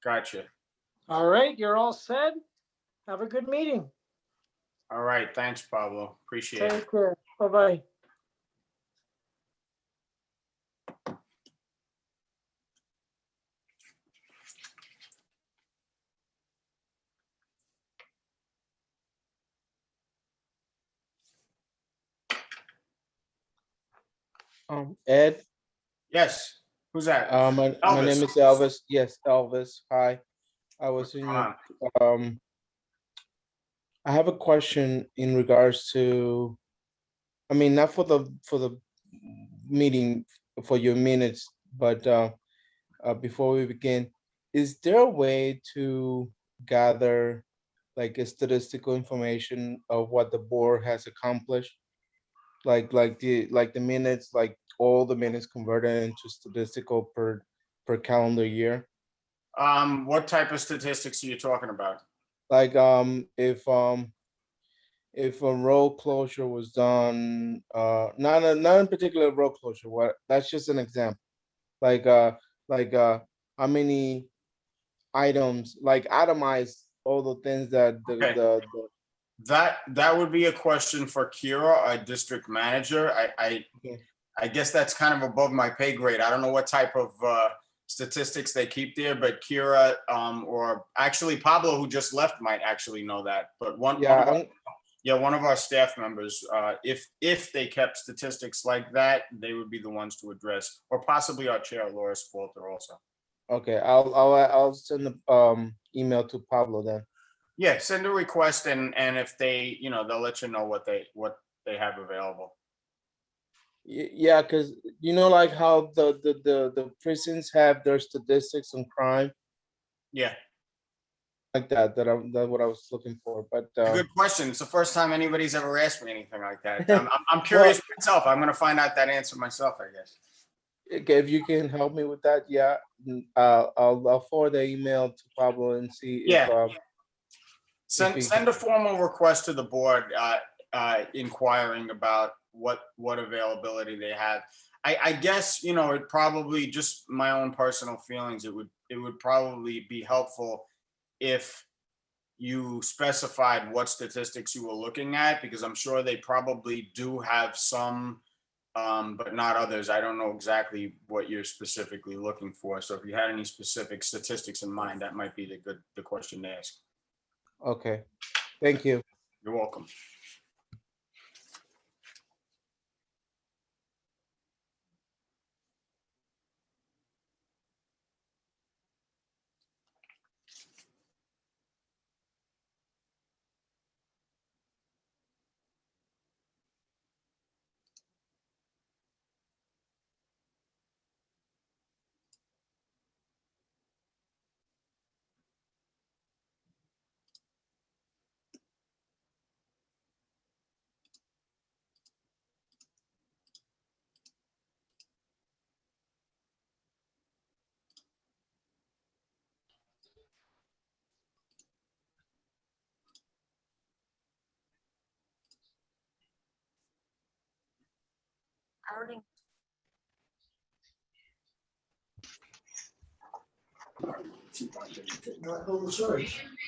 Gotcha. All right, you're all set. Have a good meeting. All right. Thanks, Pablo. Appreciate it. Take care. Bye-bye. Ed, Yes. Who's that? my Elvis. name is Elvis. Yes, Elvis. Hi. I was in What's your, going on? I have a question in regards to, I mean, not for the meeting, for your minutes, but before we begin, is there a way to gather like a statistical information of what the board has accomplished? Like the minutes, like all the minutes converted into statistical per calendar year? What type of statistics are you talking about? Like if a road closure was done, not in particular road closure, what, that's just an example. Like how many items, like itemize all the things that Okay. the That would be a question for Kira, our district manager. Okay. I guess that's kind of above my pay grade. I don't know what type of statistics they keep there, but Kira, or actually Pablo, who just left, might actually know that. But one of our staff members, if they kept statistics like that, they would be the ones to address, or possibly our chair, Laura Spalter, also. Okay, I'll send the email to Pablo then. Yeah, send a request, and if they, they'll let you know what they have available. Yeah, because like how the prisons have their statistics on crime, Yeah, like that's what I was looking for. But good question. It's the first time anybody's ever asked me anything like that. I'm curious myself. I'm going to find out that answer myself, I guess. okay, if you can help me with that, yeah, I'll forward the email to Pablo and see if Send a formal request to the board, inquiring about what availability they have. I guess, it probably, just my own personal feelings, it would probably be helpful if you specified what statistics you were looking at, because I'm sure they probably do have some, but not others. I don't know exactly what you're specifically looking for. So if you had any specific statistics in mind, that might be the question to ask. Okay, thank you. You're welcome.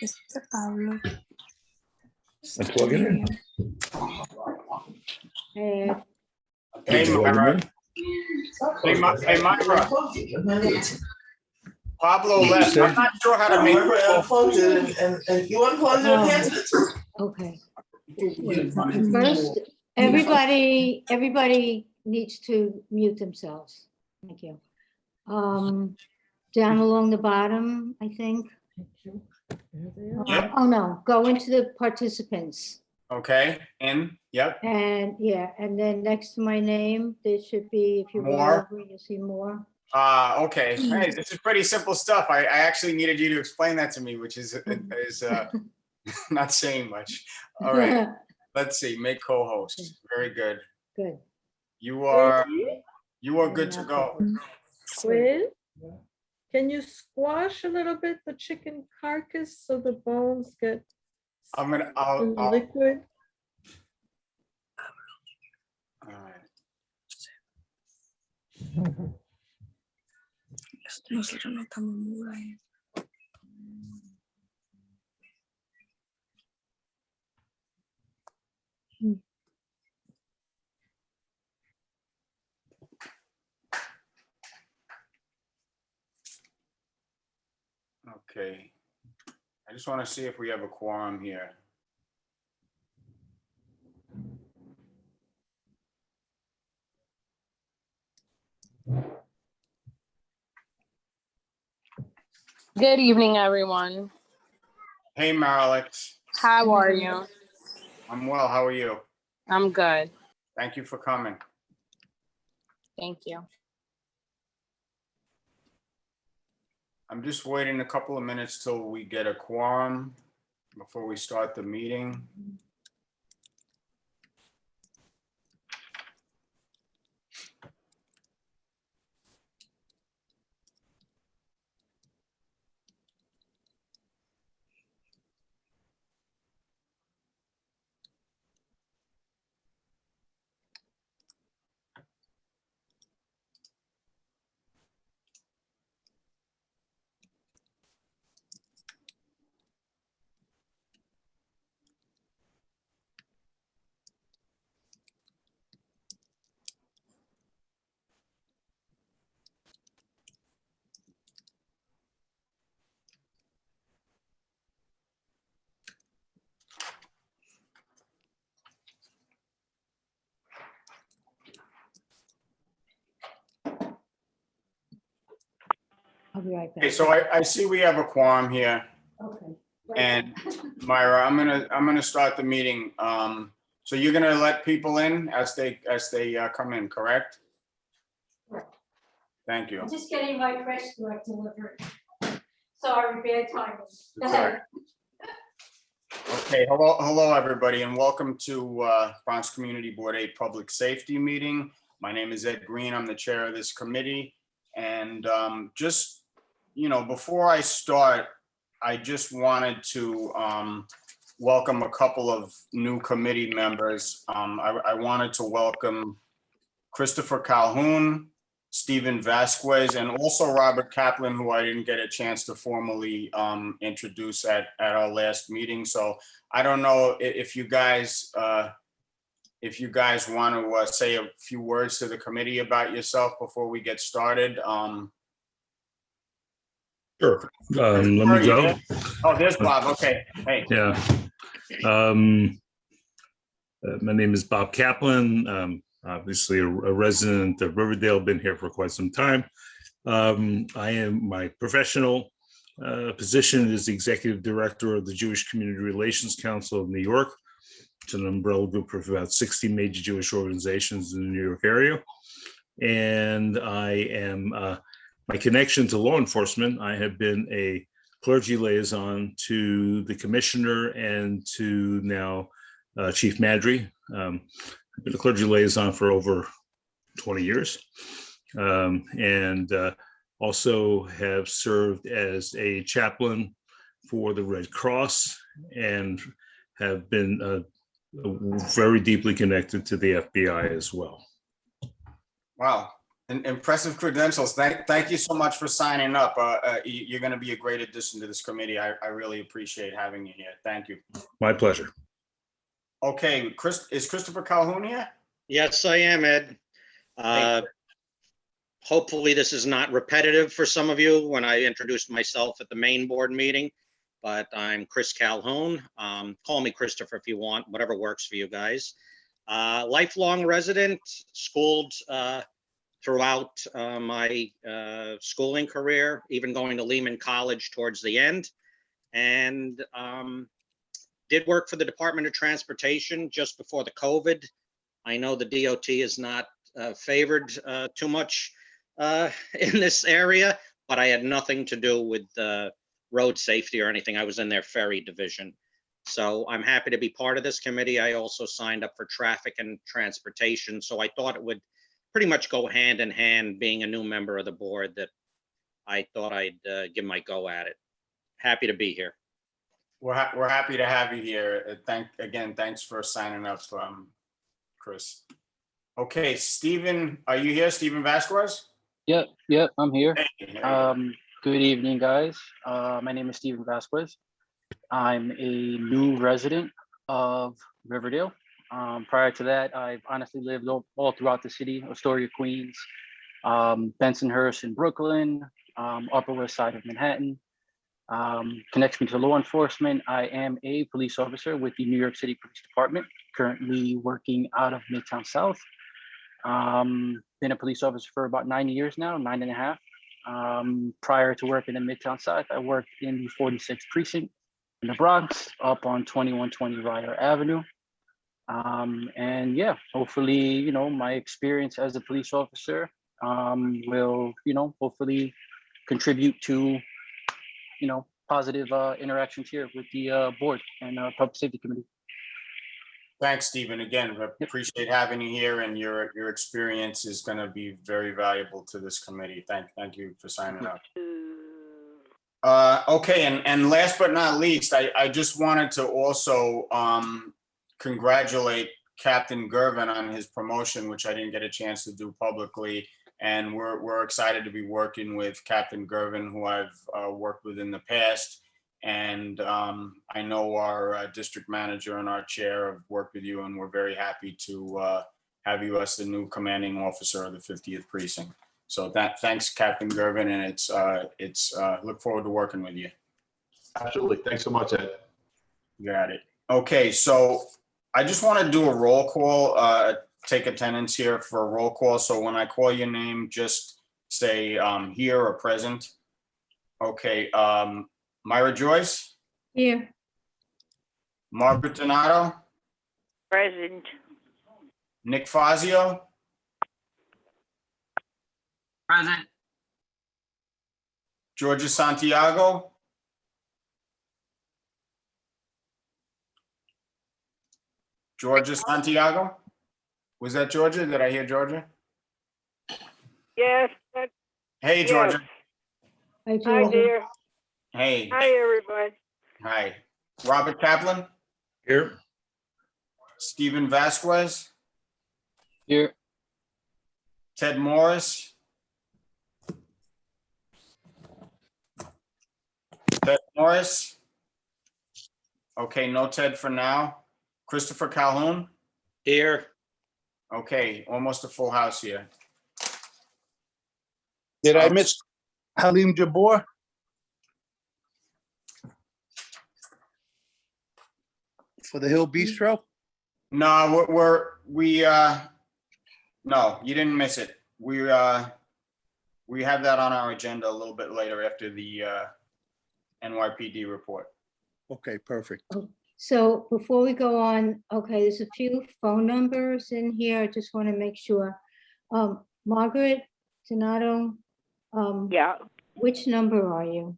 Mr. Pablo. I'm plugging in. Hey, Plugging Myra. in. Hey, Myra. Pablo What'd you left. say? I'm not sure how to make And you unplugged it again? Okay. First, everybody needs to mute themselves. Thank you. Down along the bottom, I think. Yep. Oh, no, go into the participants. Okay, yep. And yeah, and then next to my name, there should be, if you go More. over, you'll see more. Okay. Hey, this is pretty simple stuff. I actually needed you to explain that to me, which is not saying much. All right. Let's see. Make co-host. Very good. Good. You are good to go. Squid, can you squash a little bit the chicken carcass so the bones get I'll liquid? all right. Nosotros no estamos muy ahí. Okay. I just want to see if we have a quorum here. Good evening, everyone. Hey, Maralex. How are you? I'm well. How are you? I'm good. Thank you for coming. Thank you. I'm just waiting a couple of minutes till we get a quorum before we start the meeting. I'll be right Okay, back. so I see we have a quorum here. Okay. And Myra, I'm gonna start the meeting. So you're gonna let people in as they come in, correct? Correct. Thank you. I'm just getting my press correct delivery. Sorry, bad timing. Go It's all ahead. right. Okay, hello, everybody, and welcome to Bronx Community Board 8 Public Safety Meeting. My name is Ed Green. I'm the chair of this committee. And just, before I start, I just wanted to welcome a couple of new committee members. I wanted to welcome Christopher Calhoun, Stephen Vasquez, and also Robert Kaplan, who I didn't get a chance to formally introduce at our last meeting. So I don't know if you guys want to say a few words to the committee about yourself before we get started. Sure. Let me go. Oh, there's Bob. Okay. Hey. Yeah. My name is Bob Kaplan. Obviously a resident of Riverdale, been here for quite some time. My professional position is the executive director of the Jewish Community Relations Council of New York. It's an umbrella group of about 60 major Jewish organizations in the New York area. And I am, my connection to law enforcement, I have been a clergy liaison to the commissioner and to now Chief Madry. I've been a clergy liaison for over 20 years, and also have served as a chaplain for the Red Cross and have been very deeply connected to the FBI as well. Wow. Impressive credentials. Thank you so much for signing up. You're going to be a great addition to this committee. I really appreciate having you here. Thank you. My pleasure. Okay, is Christopher Calhoun here? Yes, I am, Ed. Hopefully this is not repetitive for some of you when I introduced myself at the main board meeting, but I'm Chris Calhoun. Call me Christopher if you want, whatever works for you guys. Lifelong resident, schooled throughout my schooling career, even going to Lehman College towards the end. And did work for the Department of Transportation just before the COVID. I know the DOT is not favored too much in this area, but I had nothing to do with road safety or anything. I was in their ferry division. So I'm happy to be part of this committee. I also signed up for traffic and transportation. So I thought it would pretty much go hand in hand, being a new member of the board, that I thought I'd give my go at it. Happy to be here. We're happy to have you here. Thanks for signing up, Chris. Okay, Stephen, are you here? Stephen Vasquez? Yep, I'm here. Hey. Good evening, guys. My name is Stephen Vasquez. I'm a new resident of Riverdale. Prior to that, I've honestly lived all throughout the city, Astoria, 'Bensonhurst in Brooklyn, Upper West Side of Manhattan. connects me to law enforcement. I am a police officer with the New York City Police Department, currently working out of Midtown South. Been a police officer for about 9 years now, 9.5. Prior to working in Midtown South, I worked in the 46th precinct in the Bronx, up on 2120 Ryder Avenue. And yeah, hopefully, my experience as a police officer will, hopefully contribute to, positive interactions here with the board and public safety committee. Thanks, Stephen. Again, I appreciate having you here, and your experience is going to be very valuable to this committee. Thank you for signing up. Okay, and last but not least, I just wanted to also congratulate Captain Gervin on his promotion, which I didn't get a chance to do publicly. And we're excited to be working with Captain Gervin, who I've worked with in the past. And I know our district manager and our chair have worked with you, and we're very happy to have you as the new commanding officer of the 50th precinct. So thanks, Captain Gervin, and it's look forward to working with you. Absolutely. Thanks so much, Ed. Got it. Okay, so I just want to do a roll call, take attendance here for a roll call. So when I call your name, just say here or present. Okay, Myra Joyce, Here. Margaret Donato, Present. Nick Fazio, Present. Georgia Santiago, Georgia Santiago. Was that Georgia? Did I hear Georgia? Yes. Hey, Georgia. Hi, Hi, Georgia. dear. Hey. Hi, everybody. Hi. Robert Kaplan, Here. Stephen Vasquez, Here. Ted Morris. Ted Morris. Okay, no Ted for now. Christopher Calhoun. Here. Okay, almost a full house here. Did I miss Halim Jabor? For the Hill Bistro? No, no, you didn't miss it. We have that on our agenda a little bit later after the NYPD report. Okay, perfect. So before we go on, okay, there's a few phone numbers in here. I just want to make sure. Margaret Donato, Yeah. which number are you?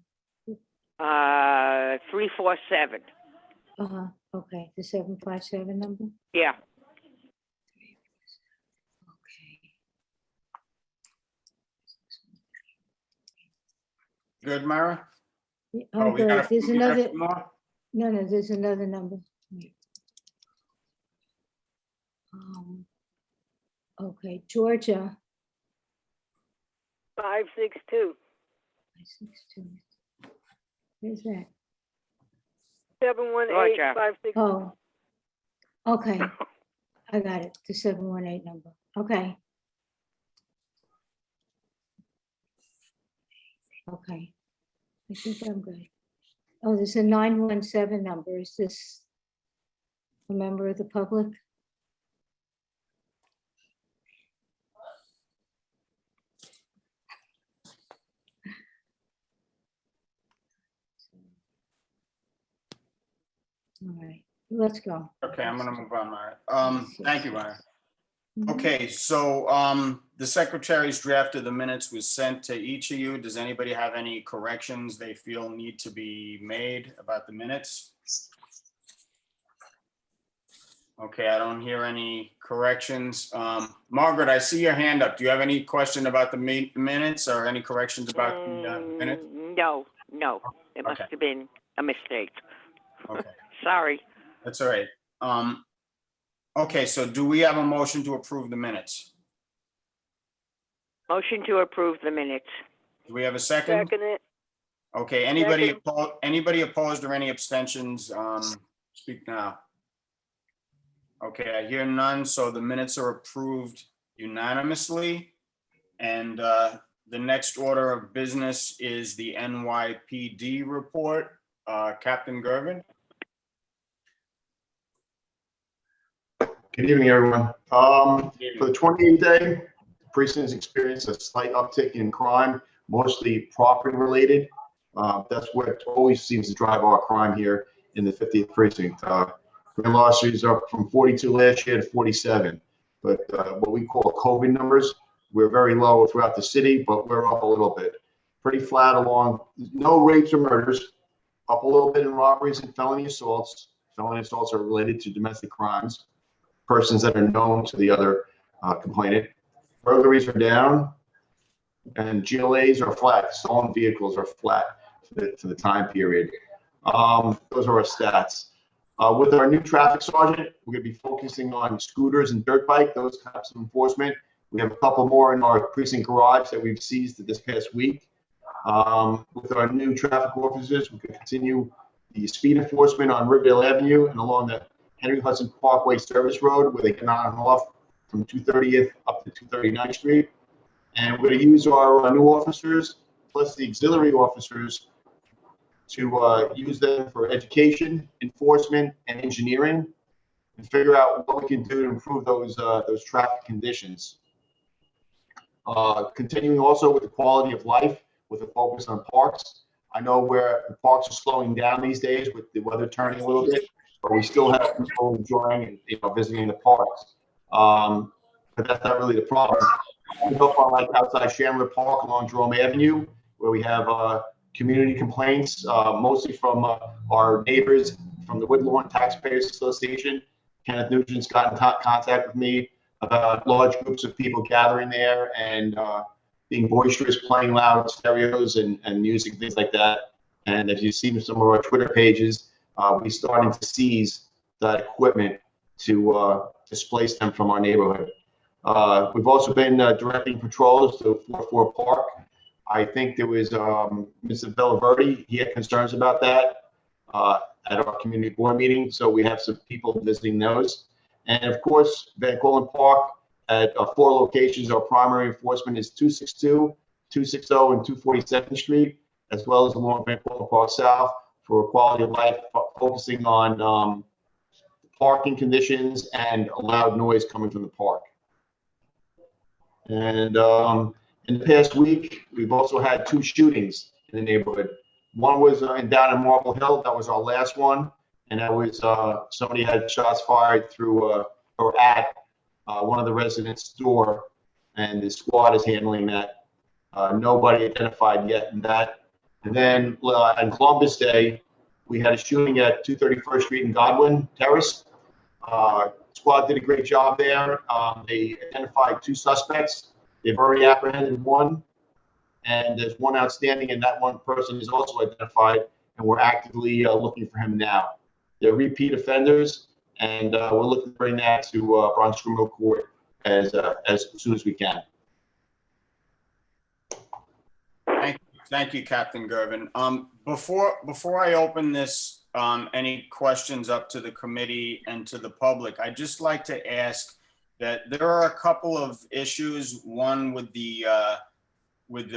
347. Okay, the 757 number? Yeah. Okay. Good, Myra? Oh, we got good. There's we got a another, few more? no, there's another number. Wait. Okay, Georgia. 562. 562. Where's that? 718 562. Oh, okay. I got it, the 718 number. Okay. Okay. I think I'm good. Oh, there's a 917 number. Is this a member of the public? All right, let's go. Okay, I'm gonna move on, Myra. Thank you, Myra. Mhm. Okay, so the secretary's draft of the minutes was sent to each of you. Does anybody have any corrections they feel need to be made about the minutes? Okay, I don't hear any corrections. Margaret, I see your hand up. Do you have any question about the minutes or any corrections about the minutes? No. It must Okay. have been a mistake. Okay, Sorry. that's all right. Okay, so do we have a motion to approve the minutes? Motion to approve the minutes. Do we have a second? Second it. Okay, anybody Second. opposed or any abstentions? Speak now. Okay, I hear none, so the minutes are approved unanimously. And The next order of business is the NYPD report. Captain Gervin? Good evening, everyone. For the 28th day, precincts experienced a slight uptick in crime, mostly property related. That's what always seems to drive our crime here in the 50th precinct. Grand larcenies are up from 42 last year to 47. But what we call COVID numbers, we're very low throughout the city, but we're up a little bit. Pretty flat along, no rapes or murders, up a little bit in robberies and felony assaults. Felony assaults are related to domestic crimes, persons that are known to the other complainant. Burglaries are down, and GLAs are flat. Stolen vehicles are flat for the time period. Those are our stats. With our new traffic sergeant, we're going to be focusing on scooters and dirt bike, those types of enforcement. We have a couple more in our precinct garage that we've seized this past week. With our new traffic officers, we can continue the speed enforcement on Riverdale Avenue and along the Henry Hudson Parkway Service Road, where they can on and off from 230th up to 239th Street. And we're going to use our new officers plus the auxiliary officers to use them for education, enforcement, and engineering, and figure out what we can do to improve those traffic conditions. Continuing also with the quality of life with a focus on parks. I know where the parks are slowing down these days with the weather turning a little bit, but we still have people enjoying and visiting the parks. But that's not really the problem. We go on like outside Chandler Park along Jerome Avenue, where we have community complaints, mostly from our neighbors from the Woodlawn Taxpayers Association. Kenneth Nugent's got in contact with me about large groups of people gathering there and being boisterous, playing loud stereos and music, things like that. And if you've seen some of our Twitter pages, we're starting to seize that equipment to displace them from our neighborhood. We've also been directing patrols to 44 Park. I think there was Mr. Bellaverde, he had concerns about that at our community board meeting. So we have some people visiting those. And of course, Van Cortlandt Park at 4 locations, our primary enforcement is 262, 260, and 247th Street, as well as along Van Cortlandt Park South for quality of life, focusing on parking conditions and loud noise coming from the park. And in the past week, we've also had 2 shootings in the neighborhood. One was down in Marble Hill. That was our last one. And that was somebody had shots fired through or at one of the residents' store. And the squad is handling that. Nobody identified yet in that. And then on Columbus Day, we had a shooting at 231st Street in Godwin Terrace. Squad did a great job there. They identified 2 suspects. They've already apprehended one, and there's one outstanding, and that one person is also identified, and we're actively looking for him now. They're repeat offenders, and we're looking to bring that to Bronx Criminal Court as soon as we can. Thank you, Captain Gervin. Before I open this, any questions up to the committee and to the public, I'd just like to ask that there are a couple of issues, one with the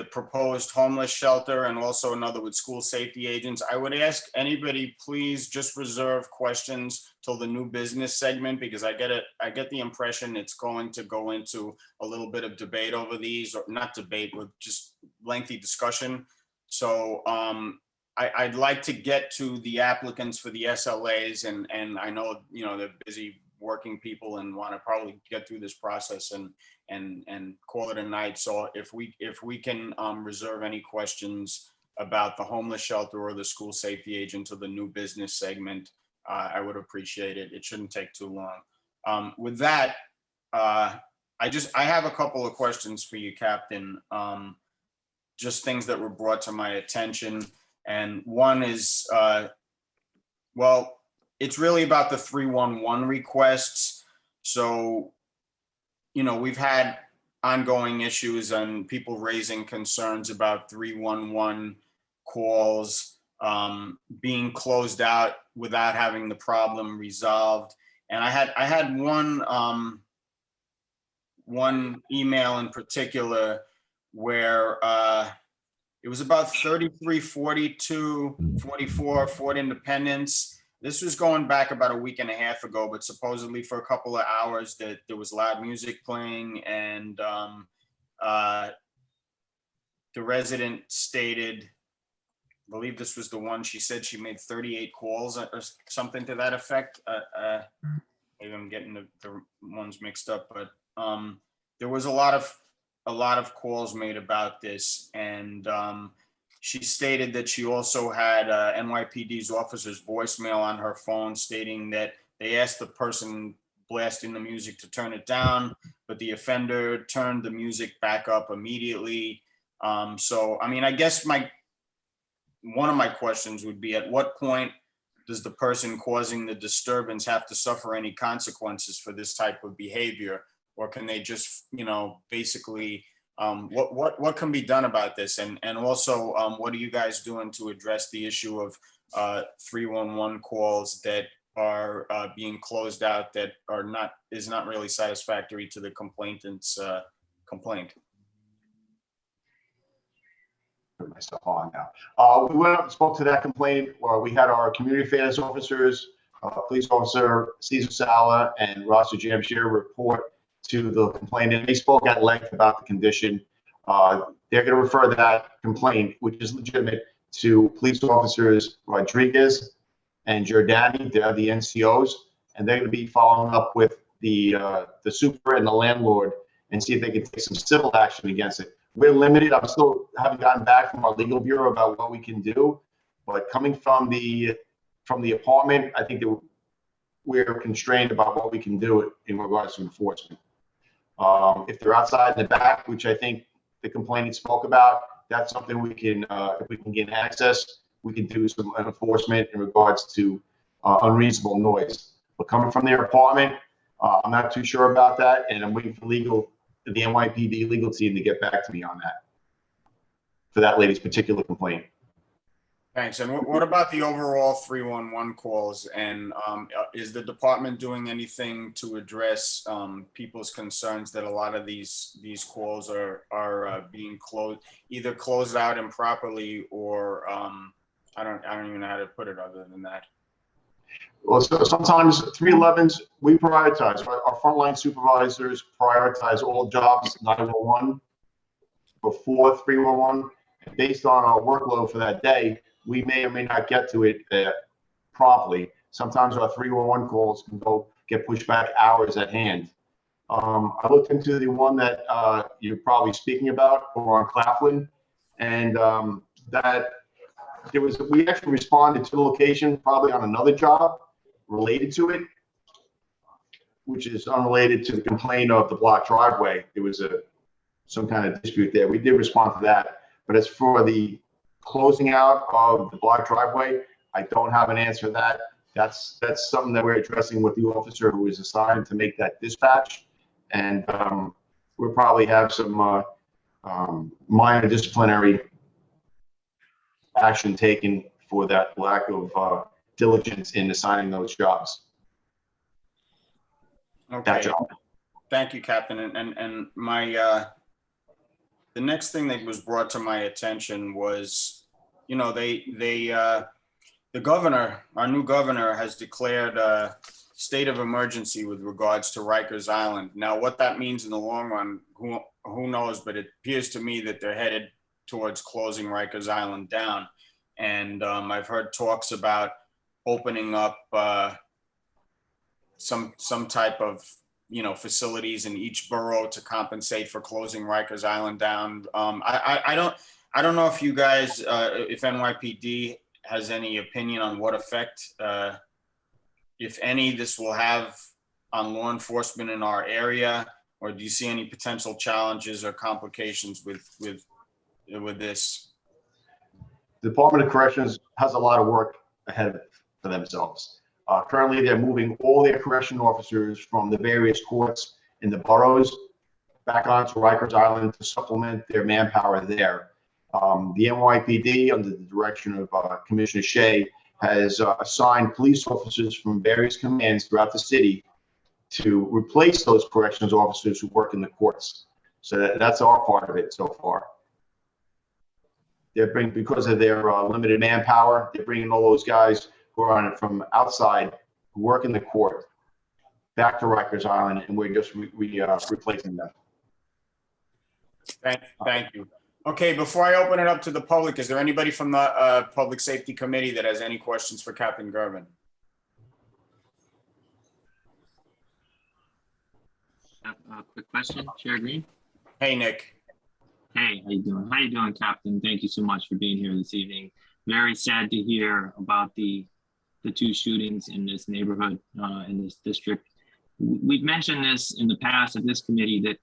proposed homeless shelter and also another with school safety agents. I would ask anybody, please just reserve questions till the new business segment, because I get the impression it's going to go into a little bit of debate over these, or not debate, but just lengthy discussion. So I'd like to get to the applicants for the SLAs, and I know, they're busy working people and want to probably get through this process and call it a night. So if we can reserve any questions about the homeless shelter or the school safety agent to the new business segment, I would appreciate it. It shouldn't take too long. With that, I have a couple of questions for you, Captain. Just things that were brought to my attention. And one is, it's really about the 311 requests. So, we've had ongoing issues and people raising concerns about 311 calls being closed out without having the problem resolved. And I had one email in particular where it was about 33, 42, 44, Fort Independence. This was going back about a week and a half ago, but supposedly for a couple of hours that there was loud music playing, and the resident stated, I believe this was the one, she said she made 38 calls or something to that effect. Maybe I'm getting the ones mixed up, but there was a lot of calls made about this, and she stated that she also had NYPD's officer's voicemail on her phone stating that they asked the person blasting the music to turn it down, but the offender turned the music back up immediately. So, I mean, I guess one of my questions would be, at what point does the person causing the disturbance have to suffer any consequences for this type of behavior? Or can they just, basically, what can be done about this? And also, what are you guys doing to address the issue of 311 calls that are being closed out that is not really satisfactory to the complainant's complaint? Put myself on now. We went up and spoke to that complaint, where we had our community affairs officers, police officer Cesar Sala and Rasa Jamshir report to the complainant. They spoke at length about the condition. They're going to refer that complaint, which is legitimate, to police officers Rodriguez and Giordani. They're the NCOs, and they're going to be following up with the super and the landlord and see if they can take some civil action against it. We're limited. I'm still haven't gotten back from our legal bureau about what we can do, but coming from the apartment, I think that we're constrained about what we can do in regards to enforcement. If they're outside in the back, which I think the complainant spoke about, that's something we can, if we can get access, we can do some enforcement in regards to unreasonable noise. But coming from their apartment, I'm not too sure about that, and I'm waiting for the NYPD legal team to get back to me on that for that lady's particular complaint. Thanks. And what about the overall 311 calls? And is the department doing anything to address people's concerns that a lot of these calls are being either closed out improperly, or I don't even know how to put it other than that. Well, so sometimes 311s, we prioritize, right? Our frontline supervisors prioritize all jobs 911 before 311. And based on our workload for that day, we may or may not get to it promptly. Sometimes our 311 calls can get pushed back hours at hand. I looked into the one that you're probably speaking about over on Claflin, and that we actually responded to the location probably on another job related to it, which is unrelated to the complaint of the block driveway. There was some kind of dispute there. We did respond to that, but as for the closing out of the block driveway, I don't have an answer to that. That's something that we're addressing with the officer who is assigned to make that dispatch, and we'll probably have some minor disciplinary action taken for that lack of diligence in assigning those jobs. Okay. That job. Thank you, Captain. And my the next thing that was brought to my attention was, the governor, our new governor, has declared a state of emergency with regards to Rikers Island. Now, what that means in the long run, who knows? But it appears to me that they're headed towards closing Rikers Island down. And I've heard talks about opening up some type of facilities in each borough to compensate for closing Rikers Island down. I don't know if you guys, if NYPD has any opinion on what effect, if any, this will have on law enforcement in our area, or do you see any potential challenges or complications with this? The Department of Corrections has a lot of work ahead of it for themselves. Currently, they're moving all their correction officers from the various courts in the boroughs back onto Rikers Island to supplement their manpower there. The NYPD, under the direction of Commissioner Shea, has assigned police officers from various commands throughout the city to replace those corrections officers who work in the courts. So that's our part of it so far. Because of their limited manpower, they're bringing all those guys who are on it from outside, who work in the court, back to Rikers Island, and we're just replacing them. Thank you. Okay, before I open it up to the public, is there anybody from the Public Safety Committee that has any questions for Captain Gervin? A quick question, Chair Green. Hey, Nick. Hey, how you doing? How you doing, Captain? Thank you so much for being here this evening. Very sad to hear about the two shootings in this neighborhood, in this district. We've mentioned this in the past at this committee that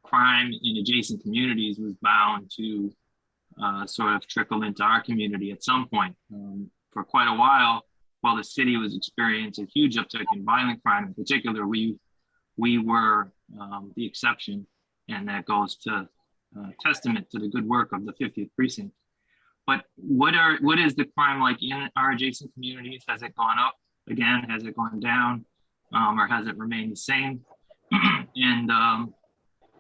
crime in adjacent communities was bound to sort of trickle into our community at some point. For quite a while the city was experiencing a huge uptick in violent crime in particular, we were the exception, and that goes to testament to the good work of the 50th precinct. But what is the crime like in our adjacent communities? Has it gone up again? Has it gone down? Or has it remained the same? And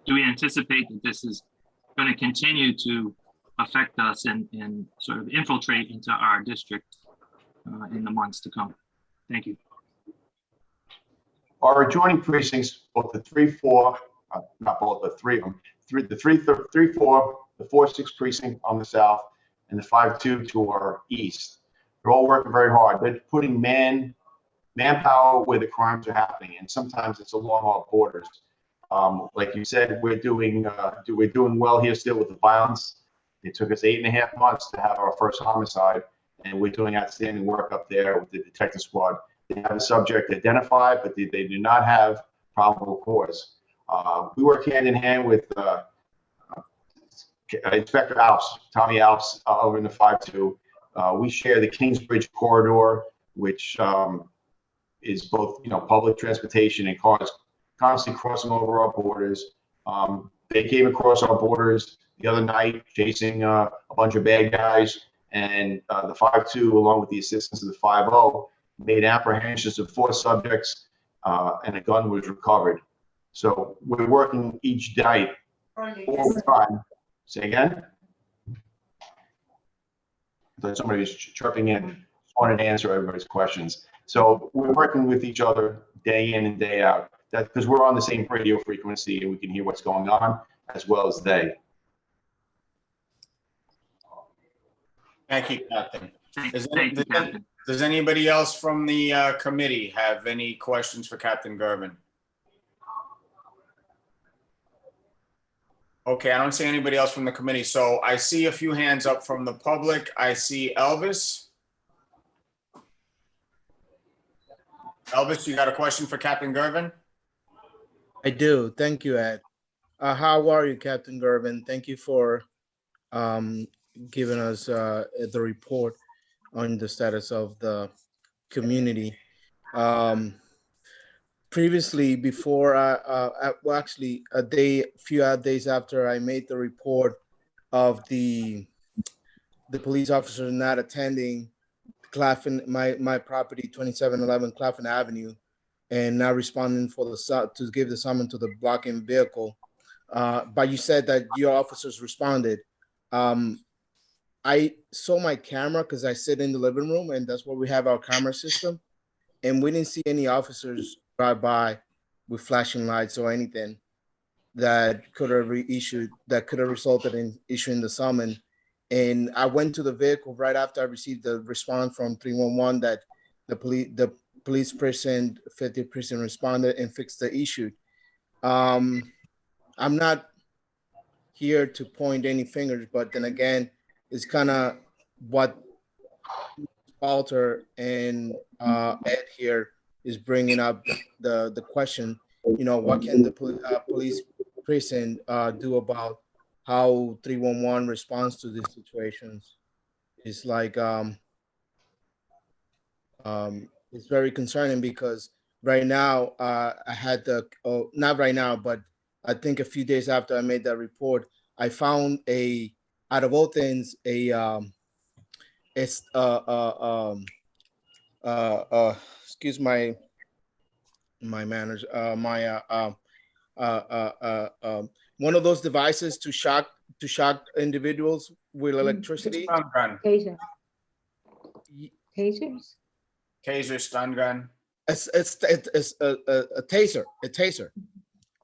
do we anticipate that this is going to continue to affect us and sort of infiltrate into our district in the months to come? Thank you. Our adjoining precincts, both the 3-4, not both, but three of them, the 3-4, the 4-6 precinct on the south, and the 5-2 to our east. They're all working very hard. They're putting manpower where the crimes are happening, and sometimes it's along our borders. Like you said, we're doing well here still with the violence. It took us 8.5 months to have our first homicide, and we're doing outstanding work up there with the detective squad. They have a subject identified, but they do not have probable cause. We work hand in hand with Inspector Alps, Tommy Alps, over in the 5-2. We share the Kingsbridge corridor, which is both, public transportation and cars constantly crossing over our borders. They came across our borders the other night, chasing a bunch of bad guys, and the 5-2, along with the assistance of the 5-0, made apprehensions of 4 subjects, and a gun was recovered. So we're working each night all the time. Say again? I thought somebody was chirping in. Just wanted to answer everybody's questions. So we're working with each other day in and day out. That's because we're on the same radio frequency and we can hear what's going on as well as they. Thank you, Captain. Thank you, Captain. Does anybody else from the committee have any questions for Captain Gervin? Okay, I don't see anybody else from the committee. So I see a few hands up from the public. I see Elvis. Elvis, you got a question for Captain Gervin? I do. Thank you, Ed. How are you, Captain Gervin? Thank you for giving us the report on the status of the community. Previously, before well, actually, few days after I made the report of the police officer not attending Claflin, my property, 2711 Claflin Avenue, and not responding to give the summons to the blocking vehicle. But you said that your officers responded. I saw my camera because I sit in the living room, and that's where we have our camera system, and we didn't see any officers drive by with flashing lights or anything that could have resulted in issuing the summons. And I went to the vehicle right after I received the response from 311 that the police precinct, 50th precinct responded and fixed the issue. I'm not here to point any fingers, but then again, it's kind of what Walter and Ed here is bringing up the question, what can the police precinct do about how 311 responds to these situations? It's like, it's very concerning because right now, I had not right now, but I think a few days after I made that report, I found out of all things, excuse my manners, one of those devices to shock individuals with electricity. Stun gun, Taser. Tasers? taser, stun gun. It's a taser, a taser.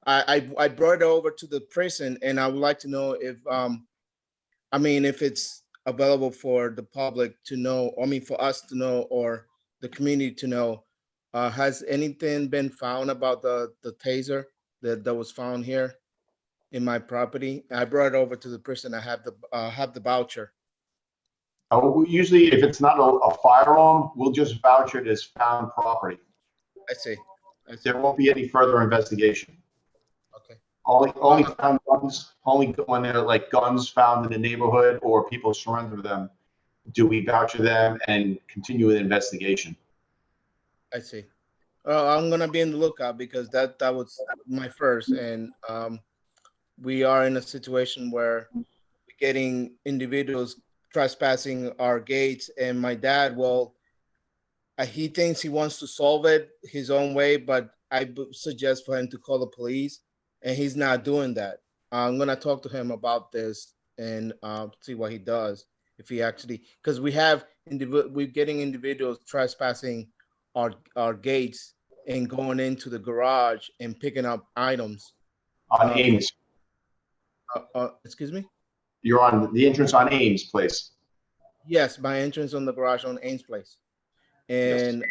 I brought it over to the prison, and I would like to know if I mean, if it's available for the public to know, I mean, for us to know, or the community to know. Has anything been found about the taser that was found here in my property? I brought it over to the prison. I have the voucher. Usually, if it's not a firearm, we'll just vouch it as found property. I see. There won't be any further investigation. Okay. Only found guns, only when they're like guns found in the neighborhood or people surrender them, do we voucher them and continue with the investigation. I see. I'm gonna be in the lookout because that was my first, and we are in a situation where we're getting individuals trespassing our gates, and my dad, well, he thinks he wants to solve it his own way, but I suggest for him to call the police, and he's not doing that. I'm gonna talk to him about this and see what he does, if he actually, because we're getting individuals trespassing our gates and going into the garage and picking up items. On Ames. Excuse me? You're on the entrance on Ames Place. Yes, my entrance on the garage on Ames Place. And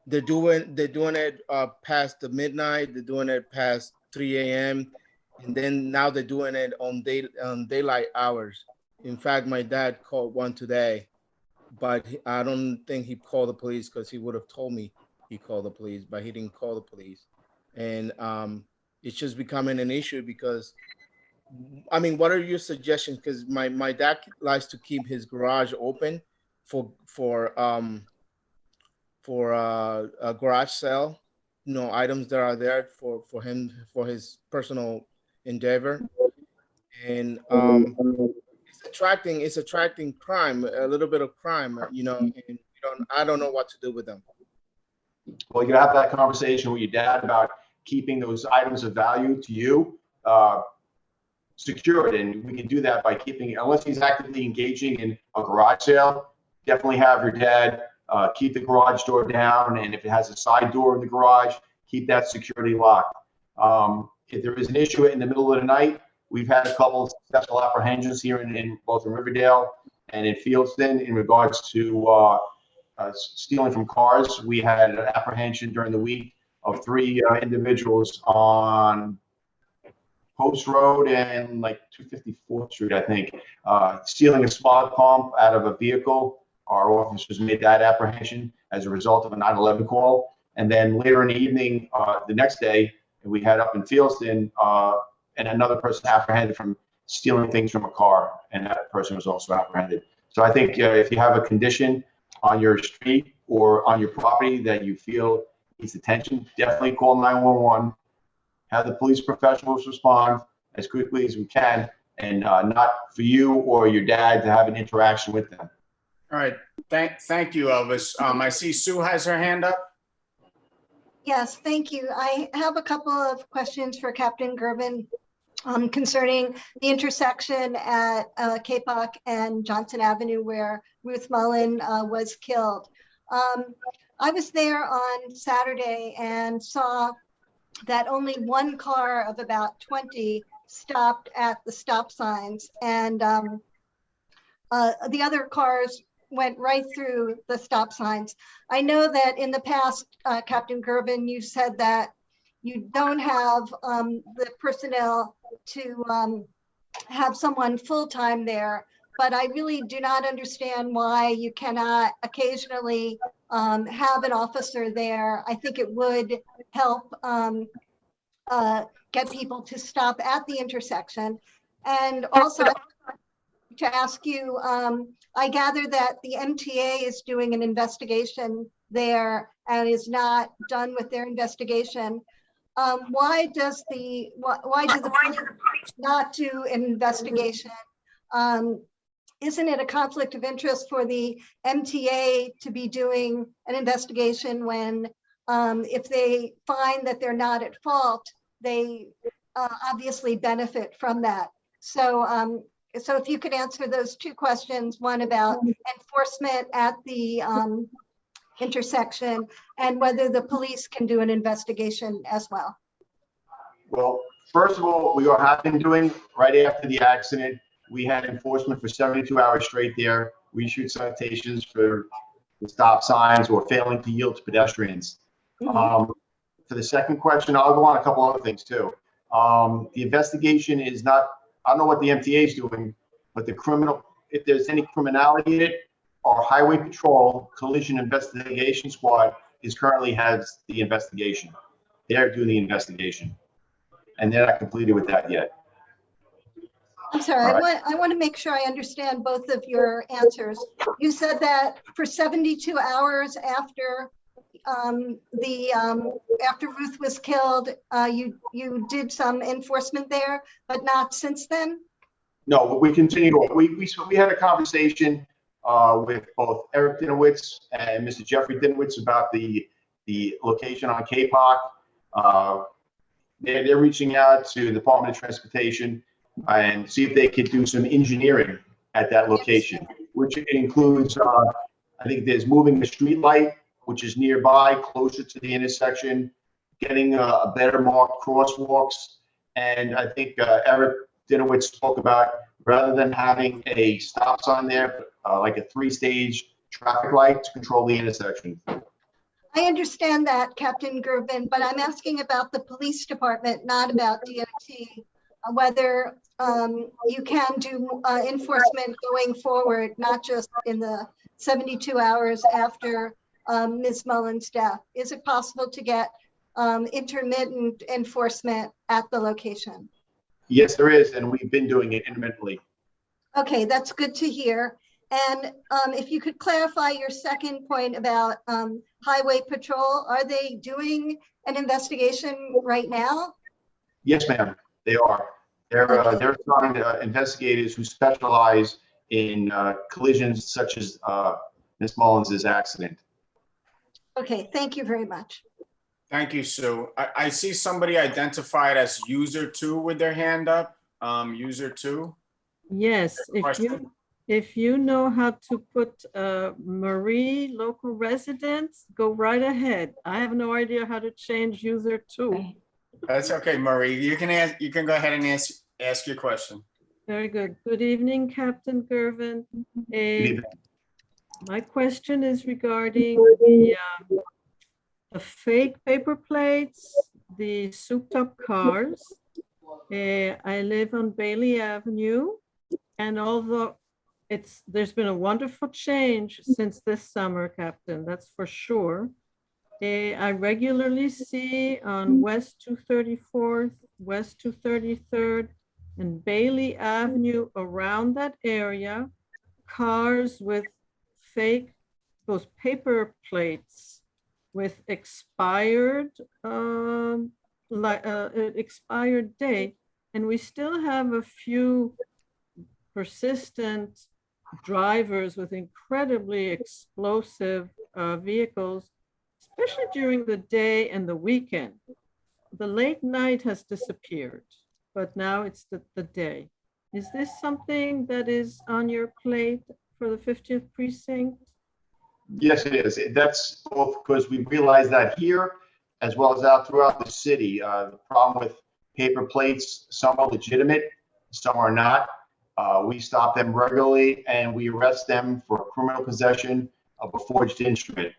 they're doing it past the midnight, they're doing it past 3 a.m. And then now they're doing it on daylight hours. In fact, my dad called one today, but I don't think he called the police because he would have told me he called the police, but he didn't call the police. And it's just becoming an issue because, I mean, what are your suggestions? Because my dad likes to keep his garage open for a garage sale, items that are there for him, for his personal endeavor. And it's attracting crime, a little bit of crime, and I don't know what to do with them. Well, you have that conversation with your dad about keeping those items of value to you secured, and we can do that by keeping, unless he's actively engaging in a garage sale, definitely have your dad keep the garage door down, and if it has a side door in the garage, keep that security locked. If there is an issue in the middle of the night, we've had a couple of successful apprehensions here in both in Riverdale and in Fieldston in regards to stealing from cars. We had an apprehension during the week of 3 individuals on Post Road and like 254th Street, I think, stealing a smog pump out of a vehicle. Our officers made that apprehension as a result of a 911 call. And then later in the evening, the next day, we had up in Fieldston, and another person apprehended from stealing things from a car, and that person was also apprehended. So I think if you have a condition on your street or on your property that you feel needs attention, definitely call 911. Have the police professionals respond as quickly as we can, and not for you or your dad to have an interaction with them. All right, thank you, Elvis. I see Sue has her hand up. Yes, thank you. I have a couple of questions for Captain Gervin concerning the intersection at Kapok and Johnson Avenue where Ruth Mullen was killed. I was there on Saturday and saw that only one car of about 20 stopped at the stop signs, and the other cars went right through the stop signs. I know that in the past, Captain Gervin, you said that you don't have the personnel to have someone full-time there, but I really do not understand why you cannot occasionally have an officer there. I think it would help get people to stop at the intersection. And also to ask you, I gather that the MTA is doing an investigation there and is not done with their investigation. Why does the police not do an investigation? Isn't it a conflict of interest for the MTA to be doing an investigation when if they find that they're not at fault, they obviously benefit from that. So, so if you could answer those two questions, one about enforcement at the intersection and whether the police can do an investigation as well. Well, first of all, we have been doing, right after the accident, we had enforcement for 72 hours straight there. We issued citations for the stop signs or failing to yield to pedestrians. For the second question, I'll go on a couple other things too. The investigation is not, I don't know what the MTA is doing, but the criminal, if there's any criminality in it, our Highway Patrol Collision Investigation Squad currently has the investigation. They're doing the investigation, and they're not completed with that yet. I'm sorry, All right. I want to make sure I understand both of your answers. You said that for 72 hours after after Ruth was killed, you did some enforcement there, but not since then? No, we continue. We had a conversation with both Eric Dinowitz and Mr. Jeffrey Dinowitz about the location on KPOC. They're reaching out to the Department of Transportation and see if they could do some engineering at that location, which includes, I think there's moving the street light, which is nearby, closer to the intersection, getting a better marked crosswalks. And I think Eric Dinowitz spoke about, rather than having a stop sign there, like a 3-stage traffic light to control the intersection. I understand that, Captain Gervin, but I'm asking about the police department, not about DOT, whether you can do enforcement going forward, not just in the 72 hours after Ms. Mullins' death. Is it possible to get intermittent enforcement at the location? Yes, there is, and we've been doing it intermittently. Okay, that's good to hear. And if you could clarify your second point about Highway Patrol, are they doing an investigation right now? Yes, ma'am, they are. They're assigned investigators who specialize in collisions such as Ms. Mullins' accident. Okay, thank you very much. Thank you, Sue. I see somebody identified as user 2 with their hand up. User 2. Yes, Question? if you know how to put Marie local residents, go right ahead. I have no idea how to change user 2. That's okay, Marie. You can go ahead and ask your question. Very good. Good evening, Captain Gervin. My question is regarding the fake paper plates, the souped up cars. I live on Bailey Avenue, and although there's been a wonderful change since this summer, Captain, that's for sure. I regularly see on West 234th, West 233rd, and Bailey Avenue around that area, cars with fake, those paper plates with expired expired date, and we still have a few persistent drivers with incredibly explosive vehicles, especially during the day and the weekend. The late night has disappeared, but now it's the day. Is this something that is on your plate for the 50th precinct? Yes, it is. That's both because we realize that here, as well as out throughout the city, the problem with paper plates, some are legitimate, some are not. We stop them regularly and we arrest them for criminal possession of a forged instrument.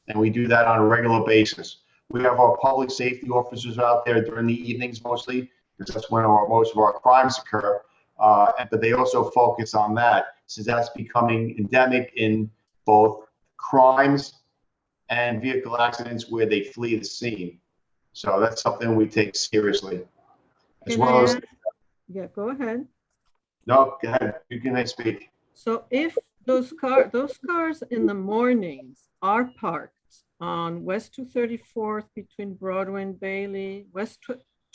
And we do that on a regular basis. We have our public safety officers out there during the evenings mostly, because that's when most of our crimes occur. But they also focus on that, since that's becoming endemic in both crimes and vehicle accidents where they flee the scene. So that's something we take seriously. As well as, yeah, go ahead. no, go ahead, you can speak. So if those cars in the mornings are parked on West 234th between Broadway and Bailey, West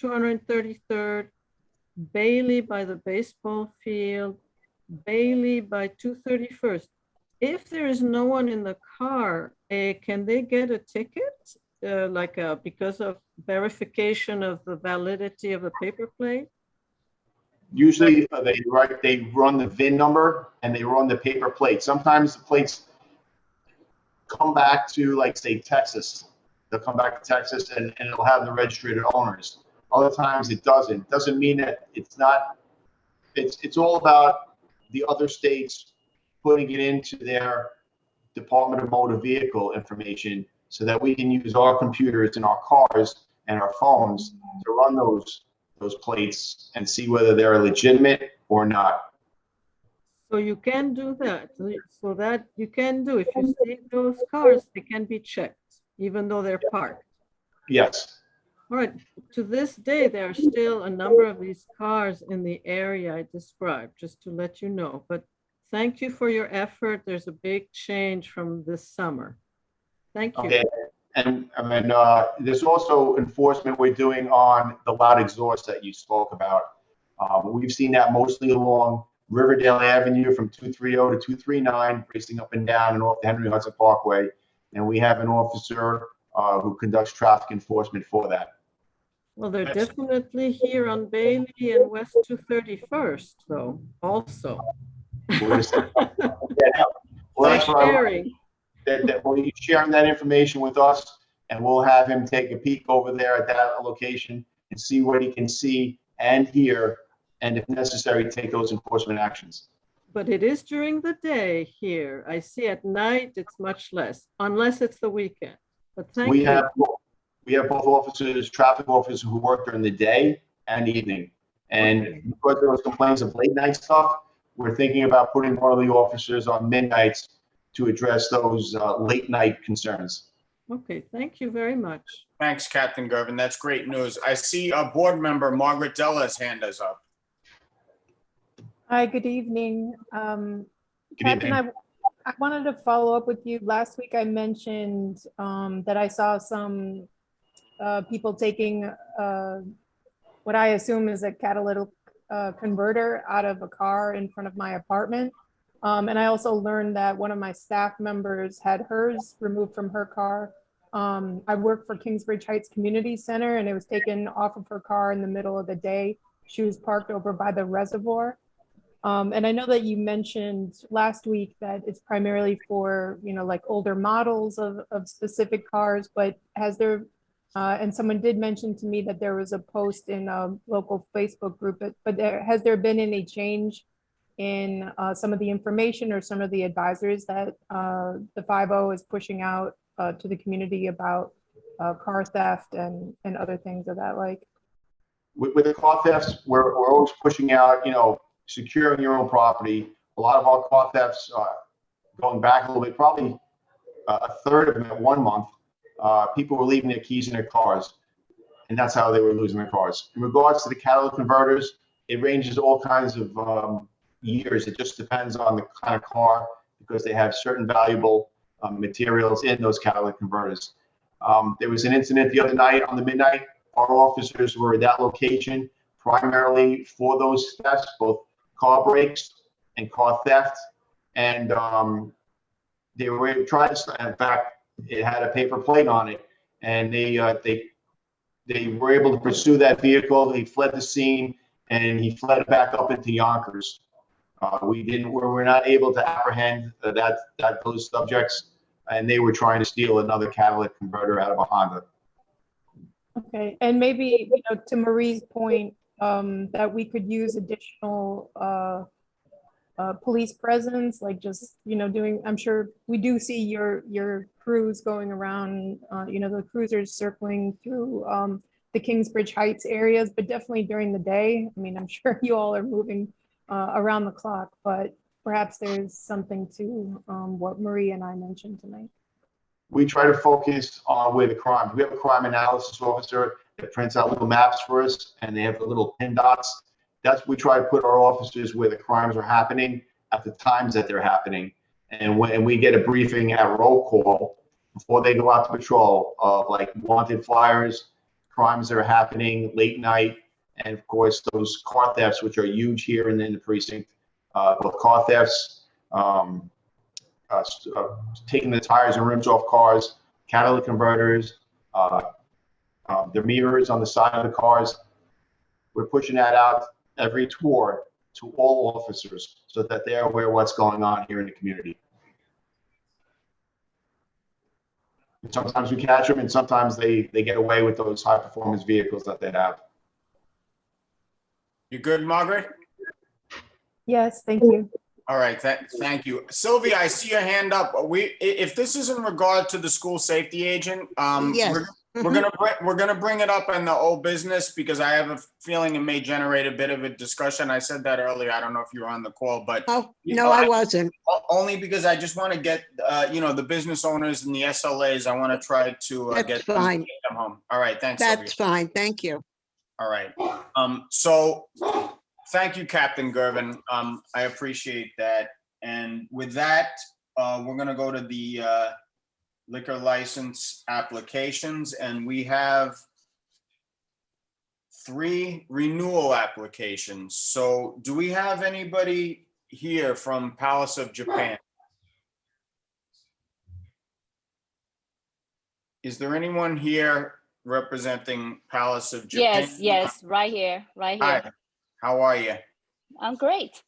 233rd, Bailey by the baseball field, Bailey by 231st. If there is no one in the car, can they get a ticket? because of verification of the validity of the paper plate? Usually they run the VIN number and they run the paper plate. Sometimes the plates come back to, like, say, Texas. They'll come back to Texas and it'll have the registered owners. Other times it doesn't. Doesn't mean that it's not. It's all about the other states putting it into their Department of Motor Vehicle information so that we can use our computers in our cars and our phones to run those plates and see whether they're legitimate or not. So you can do that. So that you can do. If you see those cars, they can be checked, even though they're parked. Yes. All right. To this day, there are still a number of these cars in the area I described, just to let you know. But thank you for your effort. There's a big change from this summer. Thank you. Okay. And there's also enforcement we're doing on the loud exhaust that you spoke about. We've seen that mostly along Riverdale Avenue from 230 to 239, racing up and down and off the Henry Hudson Parkway. And we have an officer who conducts traffic enforcement for that. Well, they're definitely here on Bailey and West 231st, though, also. Well, that's Sharing. Well, he's sharing that information with us, and we'll have him take a peek over there at that location and see what he can see and hear, and if necessary, take those enforcement actions. But it is during the day here. I see at night it's much less, unless it's the weekend. But thank you. We have both officers, traffic officers who work during the day and evening. And because there was complaints of late night stuff, we're thinking about putting one of the officers on midnights to address those late night concerns. Okay, thank you very much. Thanks, Captain Gervin. That's great news. I see a board member, Margaret Della's hand is up. Hi, good evening. Captain, I wanted to follow up with you. Last week I mentioned that I saw some people taking what I assume is a catalytic converter out of a car in front of my apartment. And I also learned that one of my staff members had hers removed from her car. I work for Kingsbridge Heights Community Center, and it was taken off of her car in the middle of the day. She was parked over by the reservoir. And I know that you mentioned last week that it's primarily for, like older models of specific cars, but has there, and someone did mention to me that there was a post in a local Facebook group, but has there been any change in some of the information or some of the advisors that the 5-0 is pushing out to the community about car theft and other things of that like? With the car thefts, we're always pushing out, securing your own property. A lot of our car thefts, going back a little bit, probably a third of them at 1 month, people were leaving their keys in their cars, and that's how they were losing their cars. In regards to the catalytic converters, it ranges all kinds of years. It just depends on the kind of car, because they have certain valuable materials in those catalytic converters. There was an incident the other night on the midnight. Our officers were at that location primarily for those thefts, both car breaks and car theft. And they were trying to, in fact, it had a paper plate on it, and they were able to pursue that vehicle. He fled the scene, and he fled back up into Yonkers. We were not able to apprehend those subjects, and they were trying to steal another catalytic converter out of a Honda. Okay, and maybe, to Marie's point, that we could use additional police presence, like just, doing, I'm sure we do see your crews going around, the cruisers circling through the Kingsbridge Heights areas, but definitely during the day. I mean, I'm sure you all are moving around the clock, but perhaps there's something to what Marie and I mentioned tonight. We try to focus on where the crime. We have a crime analysis officer that prints out little maps for us, and they have the little pin dots. We try to put our officers where the crimes are happening at the times that they're happening. And when we get a briefing at roll call before they go out to patrol of like wanted flyers, crimes that are happening late night, and of course those car thefts, which are huge here and in the precinct, both car thefts, taking the tires and rims off cars, catalytic converters, the mirrors on the side of the cars. We're pushing that out every tour to all officers so that they're aware of what's going on here in the community. And sometimes we catch them and sometimes they get away with those high performance vehicles that they have. You good, Margaret? Yes, thank you. All right, thank you. Sylvia, I see your hand up. If this is in regard to the school safety agent, Yes. we're gonna bring it up in the old business because I have a feeling it may generate a bit of a discussion. I said that earlier. I don't know if you were on the call, but Oh, no, I wasn't. only because I just want to get the business owners and the SLAs. I want to try to That's get fine. them home. All right, thanks, Sylvia. That's fine. Thank you. All right. So thank you, Captain Gervin. I appreciate that. And with that, we're gonna go to the liquor license applications, and we have 3 renewal applications. So do we have anybody here from Palace of Japan? Is there anyone here representing Palace of Japan? Yes, right here, right here. Hi, how are you? I'm great.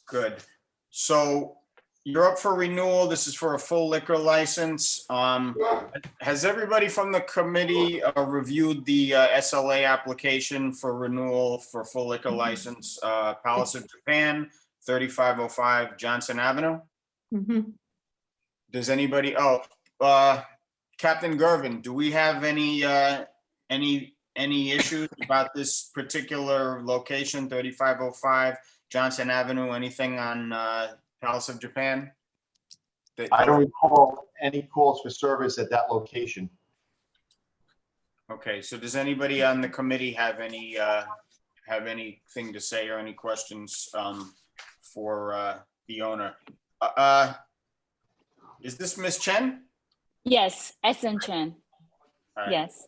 Good. So you're up for renewal. This is for a full liquor license. Has everybody from the committee reviewed the SLA application for renewal for full liquor license? Palace of Japan, 3505 Johnson Avenue? Mhm. Does anybody, Captain Gervin, do we have any issues about this particular location, 3505 Johnson Avenue? Anything on Palace of Japan? I don't recall any calls for service at that location. Okay, so does anybody on the committee have anything to say or any questions for the owner? Is this Miss Chen? Yes, Essen Chen. All right. Yes.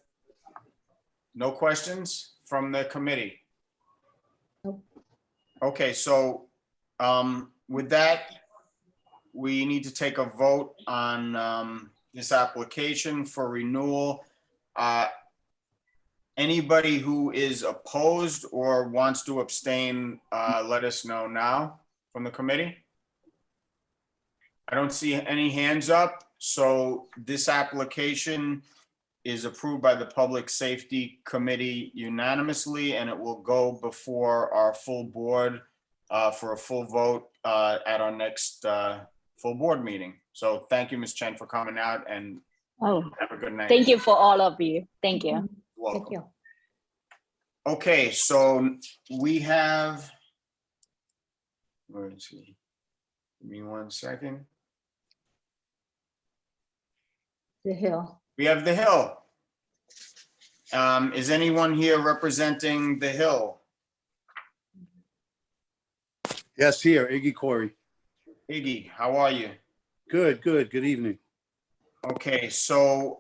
No questions from the committee? Okay, so with that, we need to take a vote on this application for renewal. Anybody who is opposed or wants to abstain, let us know now from the committee. I don't see any hands up, so this application is approved by the Public Safety Committee unanimously, and it will go before our full board for a full vote at our next full board meeting. So thank you, Ms. Chen, for coming out, and have a good night. Thank you for all of you. Thank you. Welcome. Thank you. Okay, so we have, where is he? Give me 1 second. The Hill. We have The Hill. Is anyone here representing The Hill? Yes, here, Iggy Corey. Iggy, how are you? Good, good. Good evening. Okay, so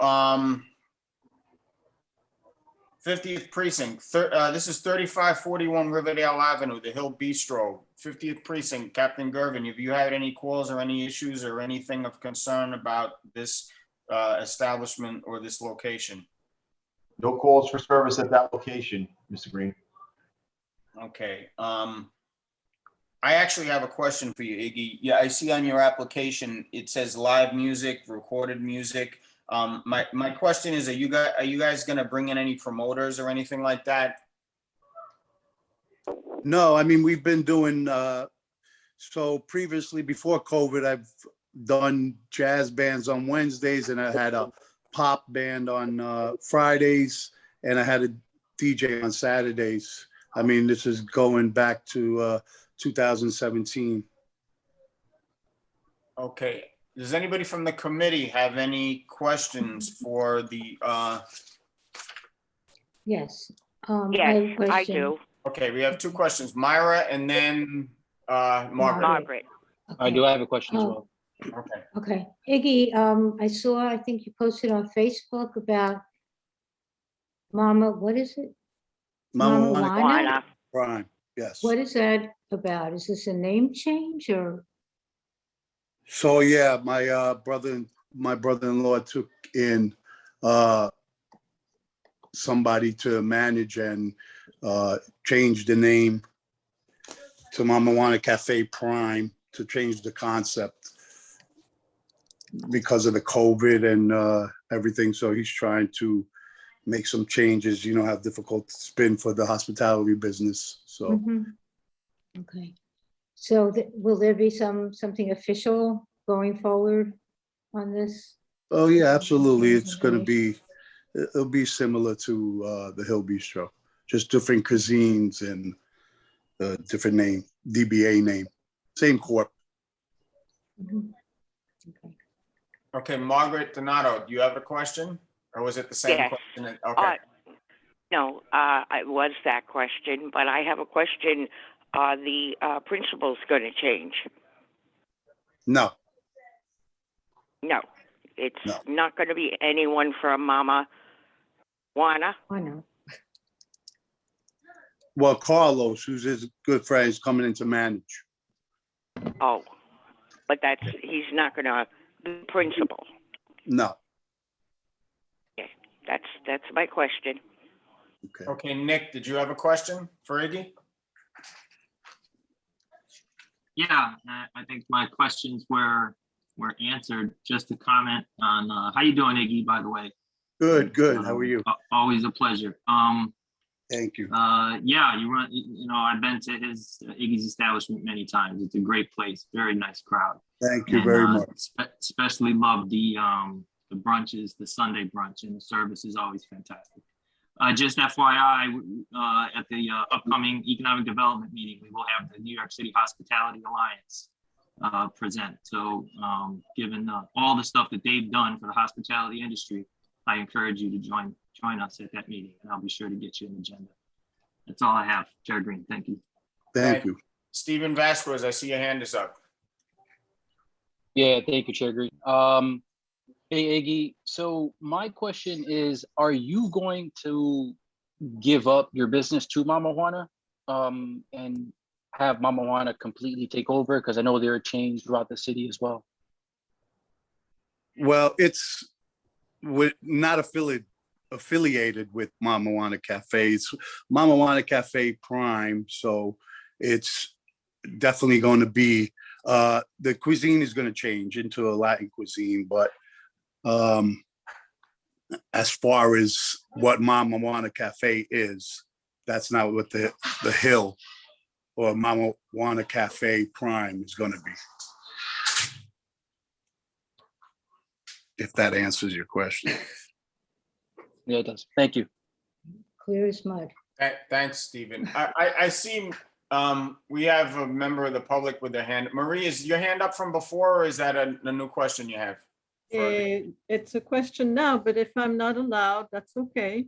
50th precinct, this is 3541 Riverdale Avenue, The Hill Bistro, 50th precinct. Captain Gervin, have you had any calls or any issues or anything of concern about this establishment or this location? No calls for service at that location, Mr. Green. Okay. I actually have a question for you, Iggy. Yeah, I see on your application, it says live music, recorded music. My question is, are you guys gonna bring in any promoters or anything like that? No, I mean, we've been doing, so previously, before COVID, I've done jazz bands on Wednesdays, and I had a pop band on Fridays, and I had a DJ on Saturdays. I mean, this is going back to 2017. Okay. Does anybody from the committee have any questions for the? Yes. I have a question. Okay, we have 2 questions, Myra and then Margaret. I do have a question as Oh. well. Okay. Okay, Iggy, I think you posted on Facebook about Mama, what is it? Mama Juana? Prime, yes. What is that about? Is this a name change or? So yeah, my brother-in-law took in somebody to manage and change the name to Mama Juana Cafe Prime, to change the concept because of the COVID and everything. So he's trying to make some changes, you know, how difficult it's been for the hospitality business. So, Mhm. Okay. So will there be something official going forward on this? oh yeah, absolutely. It's going to be, it'll be similar to the Hill Bistro, just different cuisines and different name, DBA name, same corp. Mhm. Okay, Margaret Donato, do you have a question? Or was it the same Yes. question? Okay. No, it was that question, but I have a question. The principal's going to change. No, No, it's No. not going to be anyone from Mama Juana. I know. well, Carlos, who's his good friend, is coming in to manage. Oh, but he's not going to be principal. No. Okay, that's my question. Okay, Nick, did you have a question for Iggy? Yeah, I think my questions were answered. Just to comment on, how you doing, Iggy, by the way? Good, good. How are you? Always a pleasure. Thank you. Yeah, I've been to Iggy's establishment many times. It's a great place, very nice crowd. Thank you very much. Especially love the brunches, the Sunday brunch, and the service is always fantastic. Just FYI, at the upcoming economic development meeting, we will have the New York City Hospitality Alliance present. So given all the stuff that they've done for the hospitality industry, I encourage you to join us at that meeting, and I'll be sure to get you an agenda. That's all I have. Chair Green, thank you. Thank you. Stephen Vasquez, I see your hand is up. Yeah, thank you, Chair Green. Hey, Iggy, so my question is, are you going to give up your business to Mama Juana and have Mama Juana completely take over? Because I know there are chains throughout the city as well. Well, it's not affiliated with Mama Juana Cafe. It's Mama Juana Cafe Prime. So it's definitely going to be, the cuisine is going to change into a Latin cuisine, but as far as what Mama Juana Cafe is, that's not what the Hill or Mama Juana Cafe Prime is going to be. If that answers your question. Yeah, it does. Thank you. Clear as mud. Thanks, Stephen. I see we have a member of the public with their hand. Marie, is your hand up from before, or is that a new question you have? It's a question now, but if I'm not allowed, that's okay.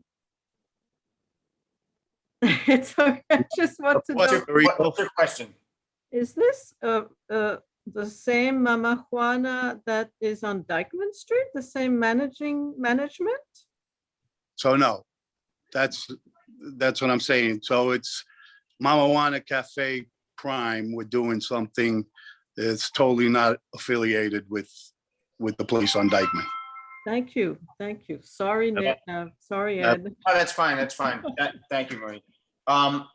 It's okay. I just want to What's know. what's your question? Is this the same Mama Juana that is on Dykeman Street, the same management? So no, that's what I'm saying. So it's Mama Juana Cafe Prime. We're doing something that's totally not affiliated with the place on Dykeman. Thank you. Thank you. Sorry, Nick. Sorry, Ed. Oh, that's fine. That's fine. Thank you, Marie.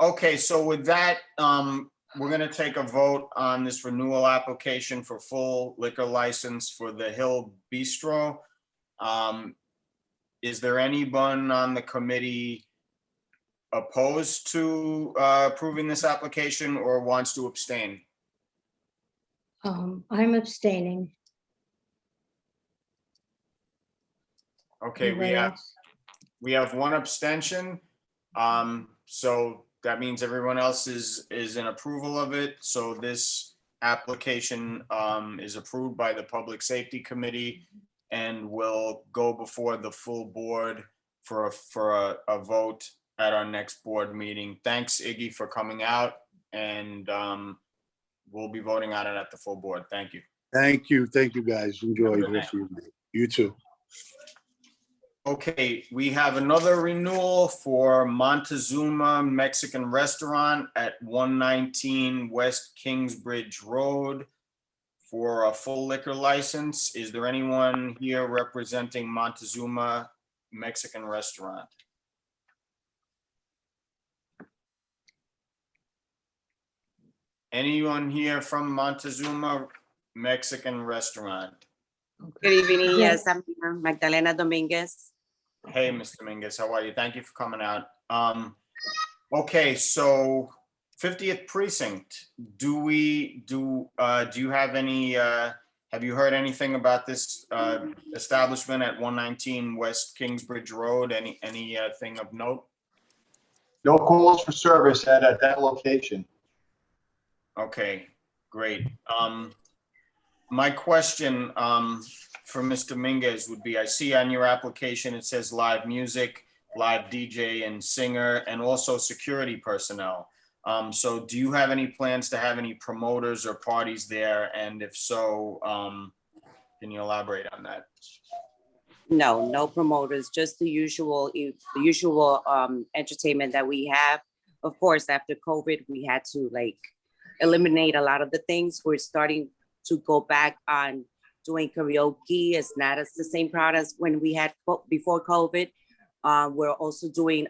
Okay, so with that, we're going to take a vote on this renewal application for full liquor license for the Hill Bistro. Is there anyone on the committee opposed to approving this application or wants to abstain? I'm abstaining. Okay, we have one abstention. So that means everyone else is in approval of it. So this application is approved by the Public Safety Committee and will go before the full board for a vote at our next board meeting. Thanks, Iggy, for coming out, and we'll be voting on it at the full board. Thank you. Thank you. Thank you, guys. Enjoy the rest of your night. You too. Okay, we have another renewal for Montezuma Mexican Restaurant at 119 West Kingsbridge Road for a full liquor license. Is there anyone here representing Montezuma Mexican Restaurant. Anyone here from Montezuma Mexican Restaurant? Good evening. Yes, I'm here, Magdalena Dominguez. Hey, Mr. Dominguez, how are you? Thank you for coming out. Okay, so 50th precinct, do you have any, have you heard anything about this establishment at 119 West Kingsbridge Road? Anything of note? No calls for service at that location. Okay, great. My question for Mr. Dominguez would be, I see on your application, it says live music, live DJ and singer, and also security personnel. So do you have any plans to have any promoters or parties there? And if so, can you elaborate on that? No, no promoters, just the usual entertainment that we have. Of course, after COVID, we had to eliminate a lot of the things. We're starting to go back on doing karaoke. It's not as the same crowd as when we had before COVID. We're also doing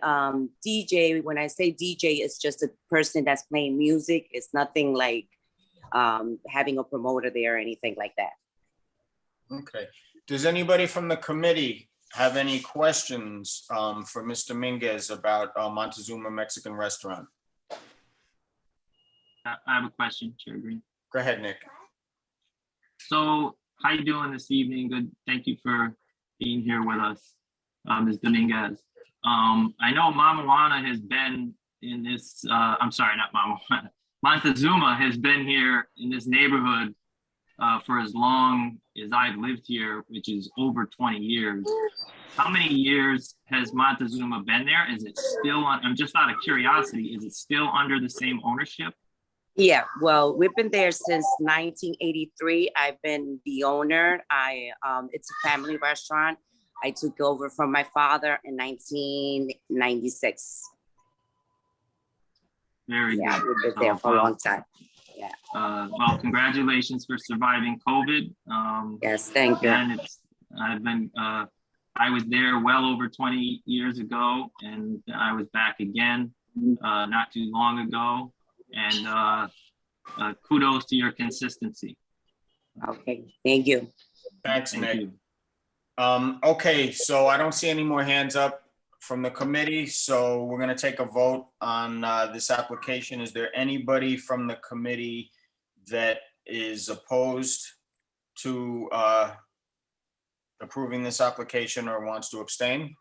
DJ. When I say DJ, it's just a person that's playing music. It's nothing like having a promoter there or anything like that. Okay. Does anybody from the committee have any questions for Mr. Dominguez about Montezuma Mexican Restaurant? I have a question, Chair Green. Go ahead, Nick. So how you doing this evening? Good. Thank you for being here with us, Ms. Dominguez. I know Mama Juana has been in this, I'm sorry, not Mama Juana. Montezuma has been here in this neighborhood for as long as I've lived here, which is over 20 years. How many years has Montezuma been there? Is it still on, I'm just out of curiosity, is it still under the same ownership? Yeah, well, we've been there since 1983. I've been the owner. It's a family restaurant. I took over from my father in 1996. Very good. Yeah, we've been there for a long time. Yeah. Well, congratulations for surviving COVID. Yes, thank you. And I was there well over 20 years ago, and I was back again not too long ago. And kudos to your consistency. Okay, thank you. Thanks, Thank Nick. you. Okay, so I don't see any more hands up from the committee, so we're gonna take a vote on this application. Is there anybody from the committee that is opposed to approving this application or wants to abstain?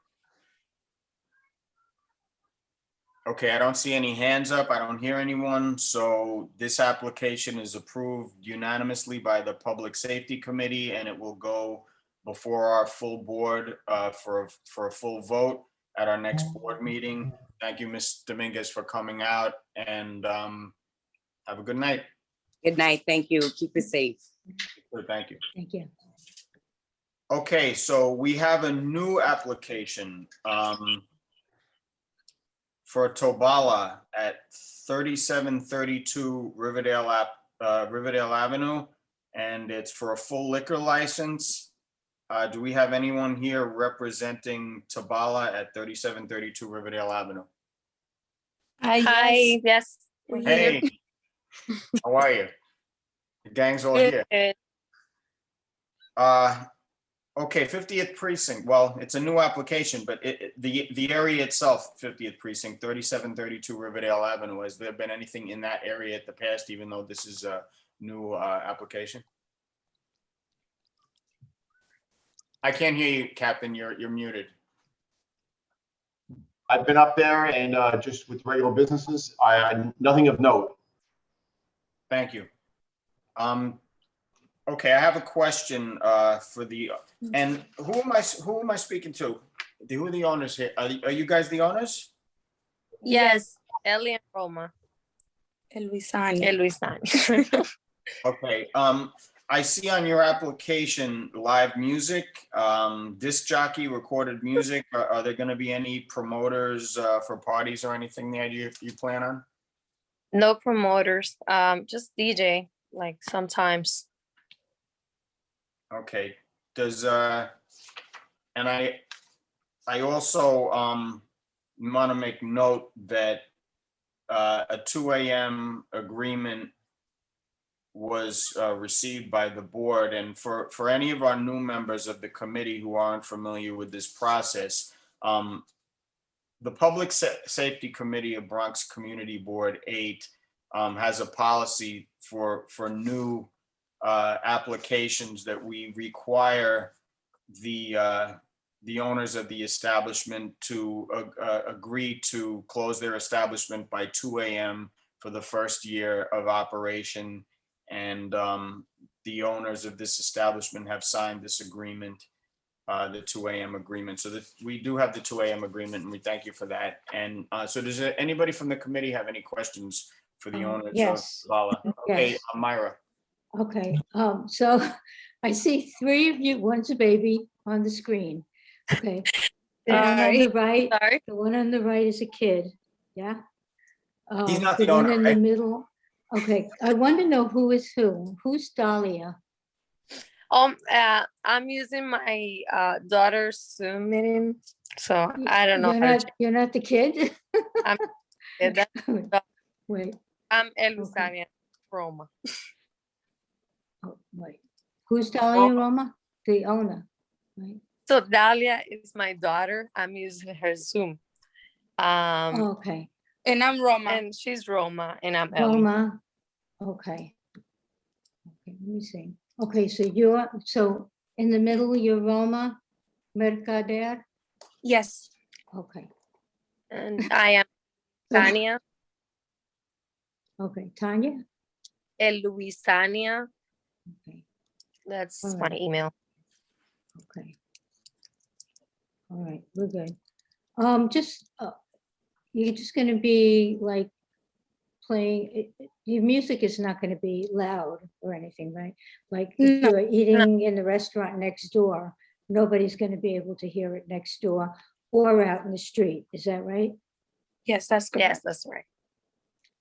Okay, I don't see any hands up. I don't hear anyone. So this application is approved unanimously by the Public Safety Committee, and it will go before our full board for a full vote at our next board meeting. Thank you, Ms. Dominguez, for coming out, and have a good night. Good night. Thank you. Keep it safe. Good, thank you. Thank you. Okay, so we have a new application for Tobala at 3732 Riverdale Avenue, and it's for a full liquor license. Do we have anyone here representing Tobala at 3732 Riverdale Avenue? Hi, yes. we're here. Hey, how are you? The gang's all here. Good. Okay, 50th precinct. Well, it's a new application, but the area itself, 50th precinct, 3732 Riverdale Avenue. Has there been anything in that area at the past, even though this is a new application? I can't hear you, Captain. You're muted. I've been up there and just with regular businesses, nothing of note. Thank you. Okay, I have a question for the, and who am I speaking to? Who are the owners here? Are you guys the owners? Yes, Ellie and Roma. Luisani. Okay, I see on your application live music, disc jockey, recorded music. Are there going to be any promoters for parties or anything that you plan on? No promoters, just DJ, like sometimes. Okay, does, and I I also want to make note that a 2 a.m. agreement was received by the board. And for any of our new members of the committee who aren't familiar with this process, the Public Safety Committee of Bronx Community Board 8 has a policy for new applications that we require the owners of the establishment to agree to close their establishment by 2 a.m. for the first year of operation. And the owners of this establishment have signed this agreement, the 2 a.m. agreement. So that we do have the 2 a.m. agreement, and we thank you for that. And so does anybody from the committee have any questions for the owners yes. of Lala? Okay, Yes. Myra. Okay, so I see three of you, one's a baby on the screen. Okay. The one on the right, the one on the right is a kid, yeah? He's not The the one owner, in the right? middle, okay, I want to know who is who. Who's Dahlia? I'm using my daughter's Zoom meeting, so I don't know. You're not the kid? Wait. I'm Elusania Roma. Oh, wait. Who's Dahlia Roma? The owner, right? So Dahlia is my daughter. I'm using her Zoom. Okay. And I'm Roma. And she's Roma, and I'm Ellie. Roma, okay. Okay, let me see. Okay, so in the middle, you're Roma Mercader? Yes. Okay, And I am Tania, okay, Tanya? Luisania. Okay, That's All my right. email. okay. All right, we're good. You're just gonna be like playing, your music is not gonna be loud or anything, right? Like if No, you're eating in the restaurant next door, nobody's gonna be able to hear it next door or out in the street, is that right? Yes, that's correct. Yes, that's right.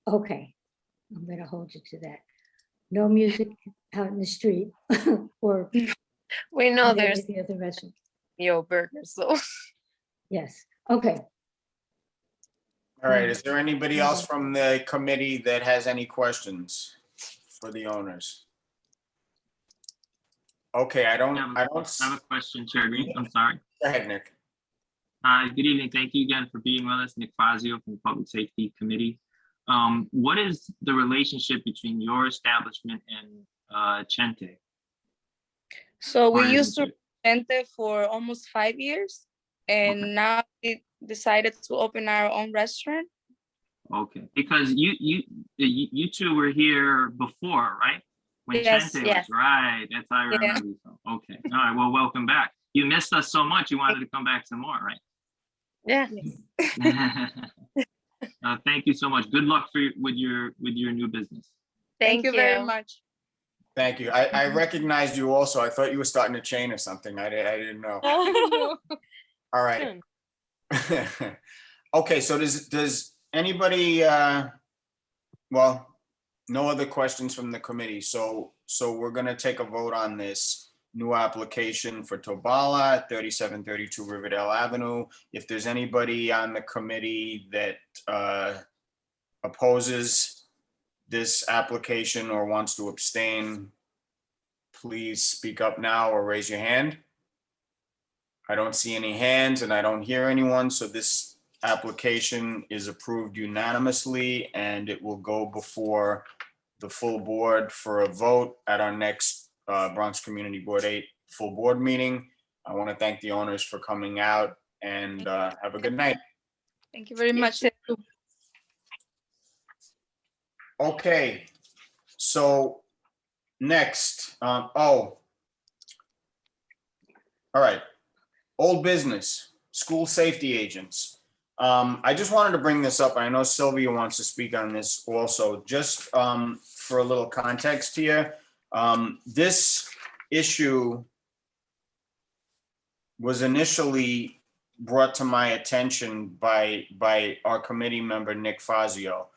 Okay, I'm gonna hold you to that. No music out in the street or. We know in any there's of the other restaurants. Yo Burgers, so. Yes, okay. All right, is there anybody else from the committee that has any questions for the owners? Okay, I have a question, Chair Green. I'm sorry. Go ahead, Nick. Good evening. Thank you again for being with us. Nick Fazio from the Public Safety Committee. What is the relationship between your establishment and Chente? So we Or used to isn't rent it for almost 5 years, and now we decided to open our own restaurant. Okay, because you two were here before, right? When Yes, Chente yes. was, right, that's how I Yeah. remember you. from. Okay, all right, well, welcome back. You missed us so much, you wanted to come back some more, right? Yeah. Thank you so much. Good luck with your new business. Thank you very much. Thank you. I recognized you also. I thought you were starting a chain or something. I didn't know. All right. Okay, so does anybody, well, no other questions from the committee. So we're gonna take a vote on this new application for Tobala at 3732 Riverdale Avenue. If there's anybody on the committee that opposes this application or wants to abstain, please speak up now or raise your hand. I don't see any hands and I don't hear anyone, so this application is approved unanimously and it will go before the full board for a vote at our next Bronx Community Board 8 full board meeting. I want to thank the owners for coming out and have a good night. Thank you very much. Okay, so next, all right, old business, school safety agents. I just wanted to bring this up. I know Sylvia wants to speak on this also, just for a little context here. This issue was initially brought to my attention by our committee member, Nick Fazio,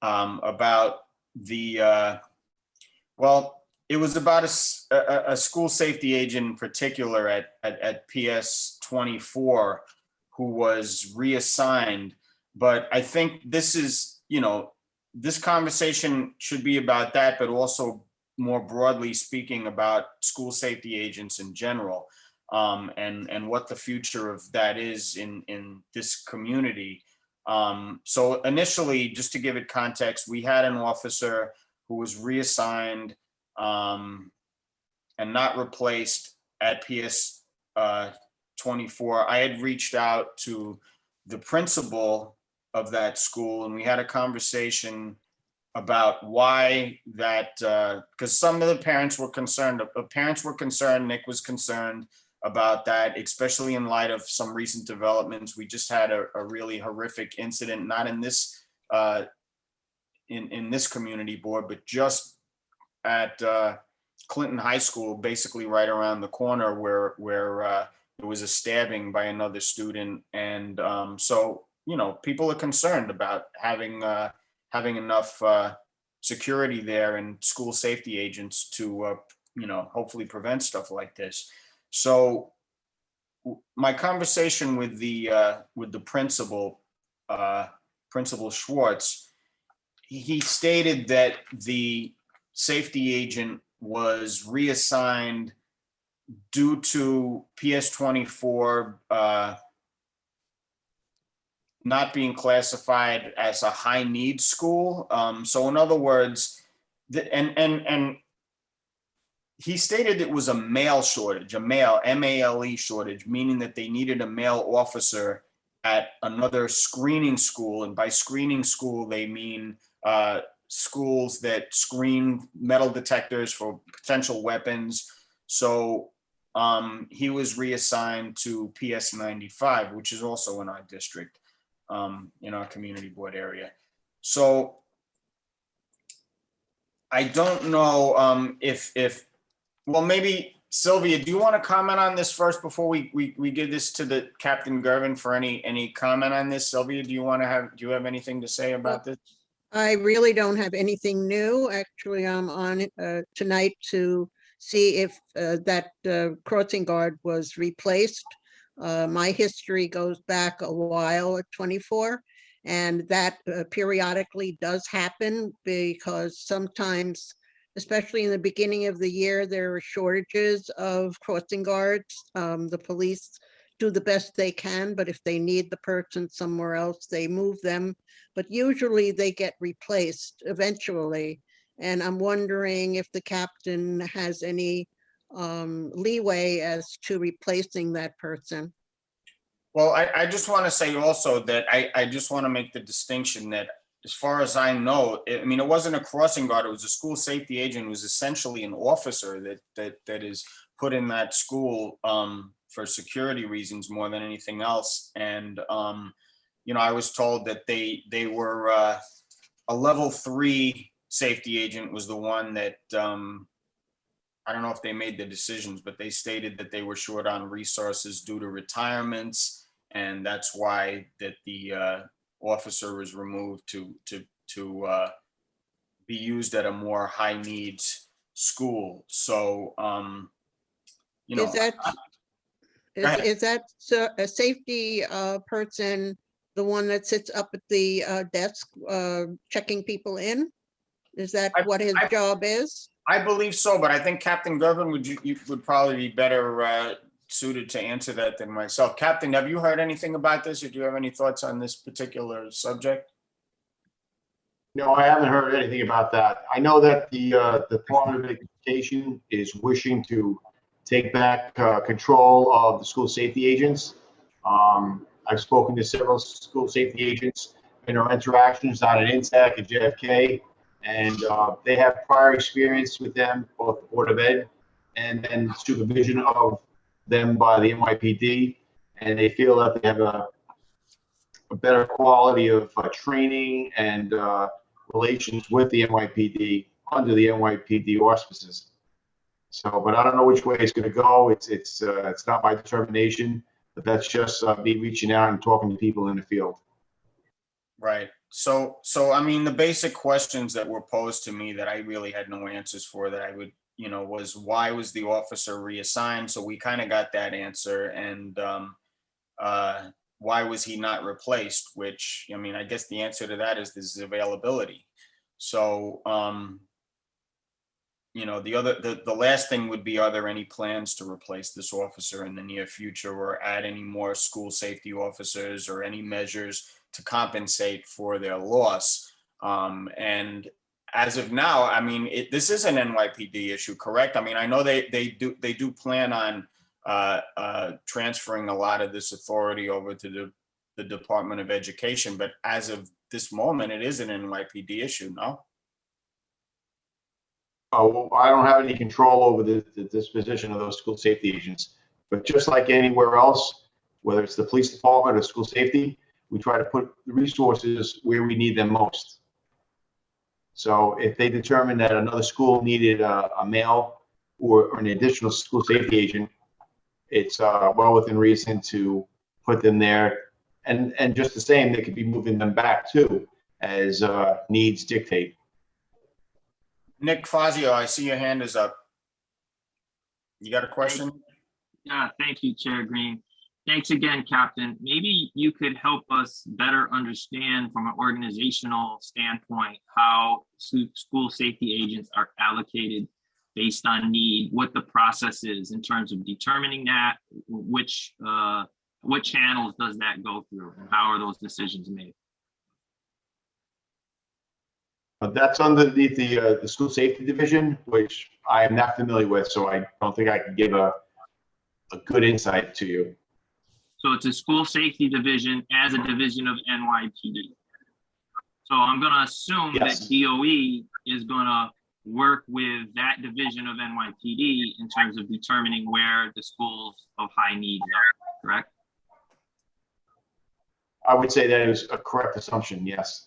about the, well, it was about a school safety agent in particular at PS 24 who was reassigned. But I think this is, this conversation should be about that, but also more broadly speaking about school safety agents in general, and what the future of that is in this community. So initially, just to give it context, we had an officer who was reassigned and not replaced at PS 24. I had reached out to the principal of that school, and we had a conversation about why that, because some of the parents were concerned, Nick was concerned about that, especially in light of some recent developments. We just had a really horrific incident, not in this in this community board, but just at Clinton High School, basically right around the corner, where there was a stabbing by another student. And so, people are concerned about having enough security there and school safety agents to, hopefully prevent stuff like this. So my conversation with the principal, Principal Schwartz, he stated that the safety agent was reassigned due to PS 24 not being classified as a high need school. So in other words, and he stated it was a male shortage, a male, MALE shortage, meaning that they needed a male officer at another screening school. And by screening school, they mean schools that screen metal detectors for potential weapons. So he was reassigned to PS 95, which is also in our district, in our community board area. So I don't know if well, maybe Sylvia, do you want to comment on this first before we give this to the Captain Gervin for any comment on this? Sylvia, do you have anything to say about this? I really don't have anything new. Actually, I'm on tonight to see if that crossing guard was replaced. My history goes back a while at 24, and that periodically does happen because sometimes, especially in the beginning of the year, there are shortages of crossing guards. The police do the best they can, but if they need the person somewhere else, they move them. But usually they get replaced eventually. And I'm wondering if the captain has any leeway as to replacing that person. Well, I just want to say also that I just want to make the distinction that, as far as I know, it wasn't a crossing guard, it was a school safety agent. It was essentially an officer that is put in that school for security reasons more than anything else. And, I was told that they were a level 3 safety agent was the one that, I don't know if they made the decisions, but they stated that they were short on resources due to retirements. And that's why that the officer was removed to be used at a more high needs school. So, Is that a safety person, the one that sits up at the desk checking people in? Is that what his job is? I believe so, but I think Captain Gervin would probably be better suited to answer that than myself. Captain, have you heard anything about this, or do you have any thoughts on this particular subject? No, I haven't heard anything about that. I know that the Department of Education is wishing to take back control of the school safety agents. I've spoken to several school safety agents in our interactions out at INTAC and JFK, and they have prior experience with them, both the Board of Ed and then supervision of them by the NYPD, and they feel that they have a better quality of training and relations with the NYPD under the NYPD auspices. So, but I don't know which way it's going to go. It's not my determination, but that's just me reaching out and talking to people in the field. Right. So the basic questions that were posed to me that I really had no answers for, that I would, was why was the officer reassigned? So we kind of got that answer. And why was he not replaced? Which, I mean, I guess the answer to that is this is availability. So, you know, the last thing would be, are there any plans to replace this officer in the near future, or add any more school safety officers, or any measures to compensate for their loss? And as of now, I mean, this is an NYPD issue, correct? I mean, I know they do plan on transferring a lot of this authority over to the Department of Education, but as of this moment, it is an NYPD issue, no? Oh, well, I don't have any control over the disposition of those school safety agents, but just like anywhere else, whether it's the police department or school safety, we try to put the resources where we need them most. So if they determine that another school needed a male or an additional school safety agent, it's well within reason to put them there. And just the same, they could be moving them back too, as needs dictate. Nick Fazio, I see your hand is up. You got a question? Yeah, thank you, Chair Green. Thanks again, Captain. Maybe you could help us better understand from an organizational standpoint how school safety agents are allocated based on need, what the process is in terms of determining that, which what channels does that go through, and how are those decisions made? That's underneath the school safety division, which I am not familiar with, so I don't think I can give a good insight to you. So it's a school safety division as a division of NYPD. So I'm going to assume Yes. that DOE is going to work with that division of NYPD in terms of determining where the schools of high needs are, correct? I would say that is a correct assumption, yes.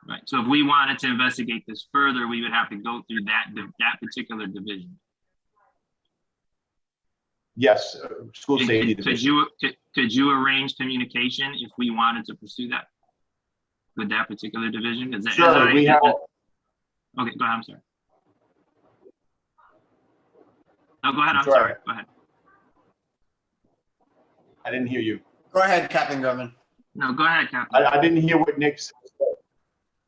Right. So if we wanted to investigate this further, we would have to go through that particular division. Yes, school And safety could division. could you arrange communication if we wanted to pursue that with that particular division? Because Sure, we have. okay, go ahead. I'm sorry. No, go ahead. I'm sorry. Go ahead. I didn't hear you. Go ahead, Captain Gorman. No, go ahead, Captain. I didn't hear what Nick said.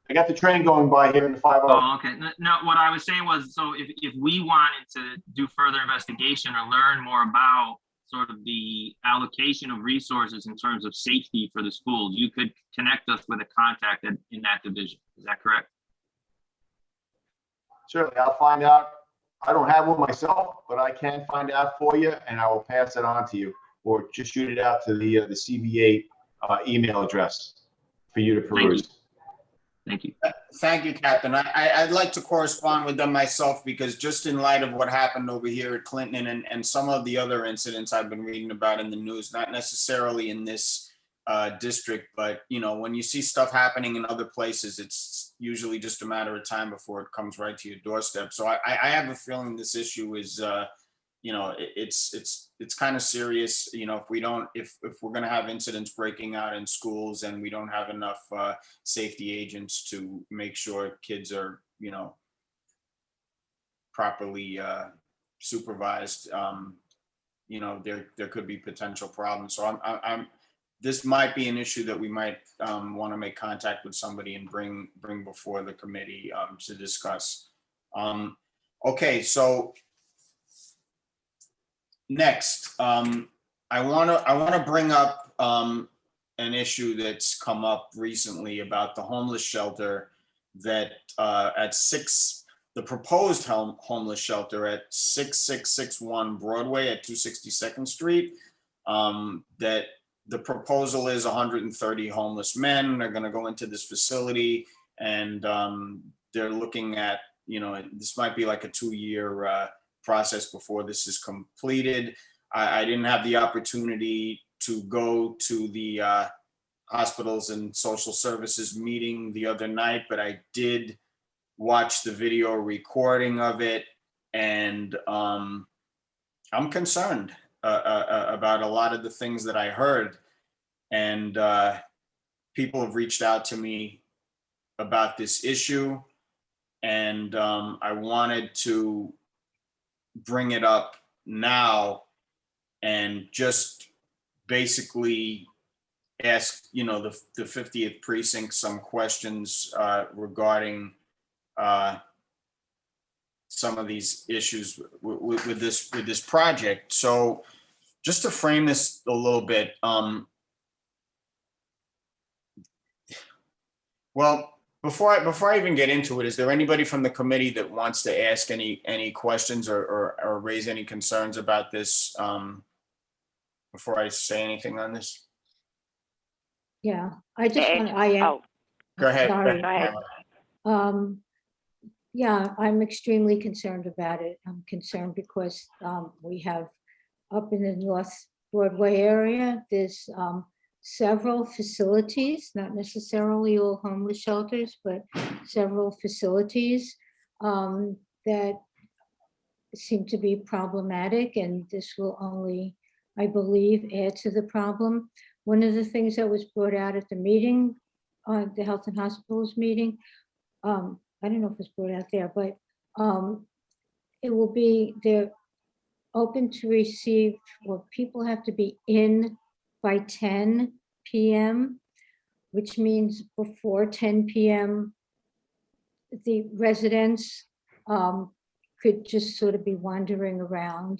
I got the train going by here in the 5-0. Oh, okay. No, what I was saying was, so if we wanted to do further investigation or learn more about sort of the allocation of resources in terms of safety for the schools, you could connect us with a contact in that division. Is that correct? Certainly, I'll find out. I don't have one myself, but I can find out for you, and I will pass it on to you, or just shoot it out to the CBA email address for you to peruse. Thank you. Thank you, Captain. I'd like to correspond with them myself, because just in light of what happened over here at Clinton and some of the other incidents I've been reading about in the news, not necessarily in this district, but you know, when you see stuff happening in other places, it's usually just a matter of time before it comes right to your doorstep. So I have a feeling this issue is, you know, it's kind of serious. You know, if we're going to have incidents breaking out in schools and we don't have enough safety agents to make sure kids are, you know, properly supervised, you know, there could be potential problems. So this might be an issue that we might want to make contact with somebody and bring before the committee to discuss. Okay, so next, I want to bring up an issue that's come up recently about the homeless shelter that the proposed homeless shelter at 6661 Broadway at 262nd Street. That the proposal is 130 homeless men are going to go into this facility, and they're looking at, you know, this might be like a 2-year process before this is completed. I didn't have the opportunity to go to the hospitals and social services meeting the other night, but I did watch the video recording of it, and I'm concerned about a lot of the things that I heard, and people have reached out to me about this issue, and I wanted to bring it up now and just basically ask, you know, the 50th precinct some questions regarding some of these issues with this project. So just to frame this a little bit, well, before I even get into it, is there anybody from the committee that wants to ask any questions or raise any concerns about this before I say anything on this? Yeah, I just want, I am. Oh, Go ahead. Sorry. go ahead. Yeah, I'm extremely concerned about it. I'm concerned because we have up in the North Broadway area, there's several facilities, not necessarily all homeless shelters, but several facilities that seem to be problematic, and this will only, I believe, add to the problem. One of the things that was brought out at the meeting, the Health and Hospitals meeting, I don't know if it was brought out there, but it will be, they're open to receive, or people have to be in by 10 p.m., which means before 10 p.m., the residents could just sort of be wandering around.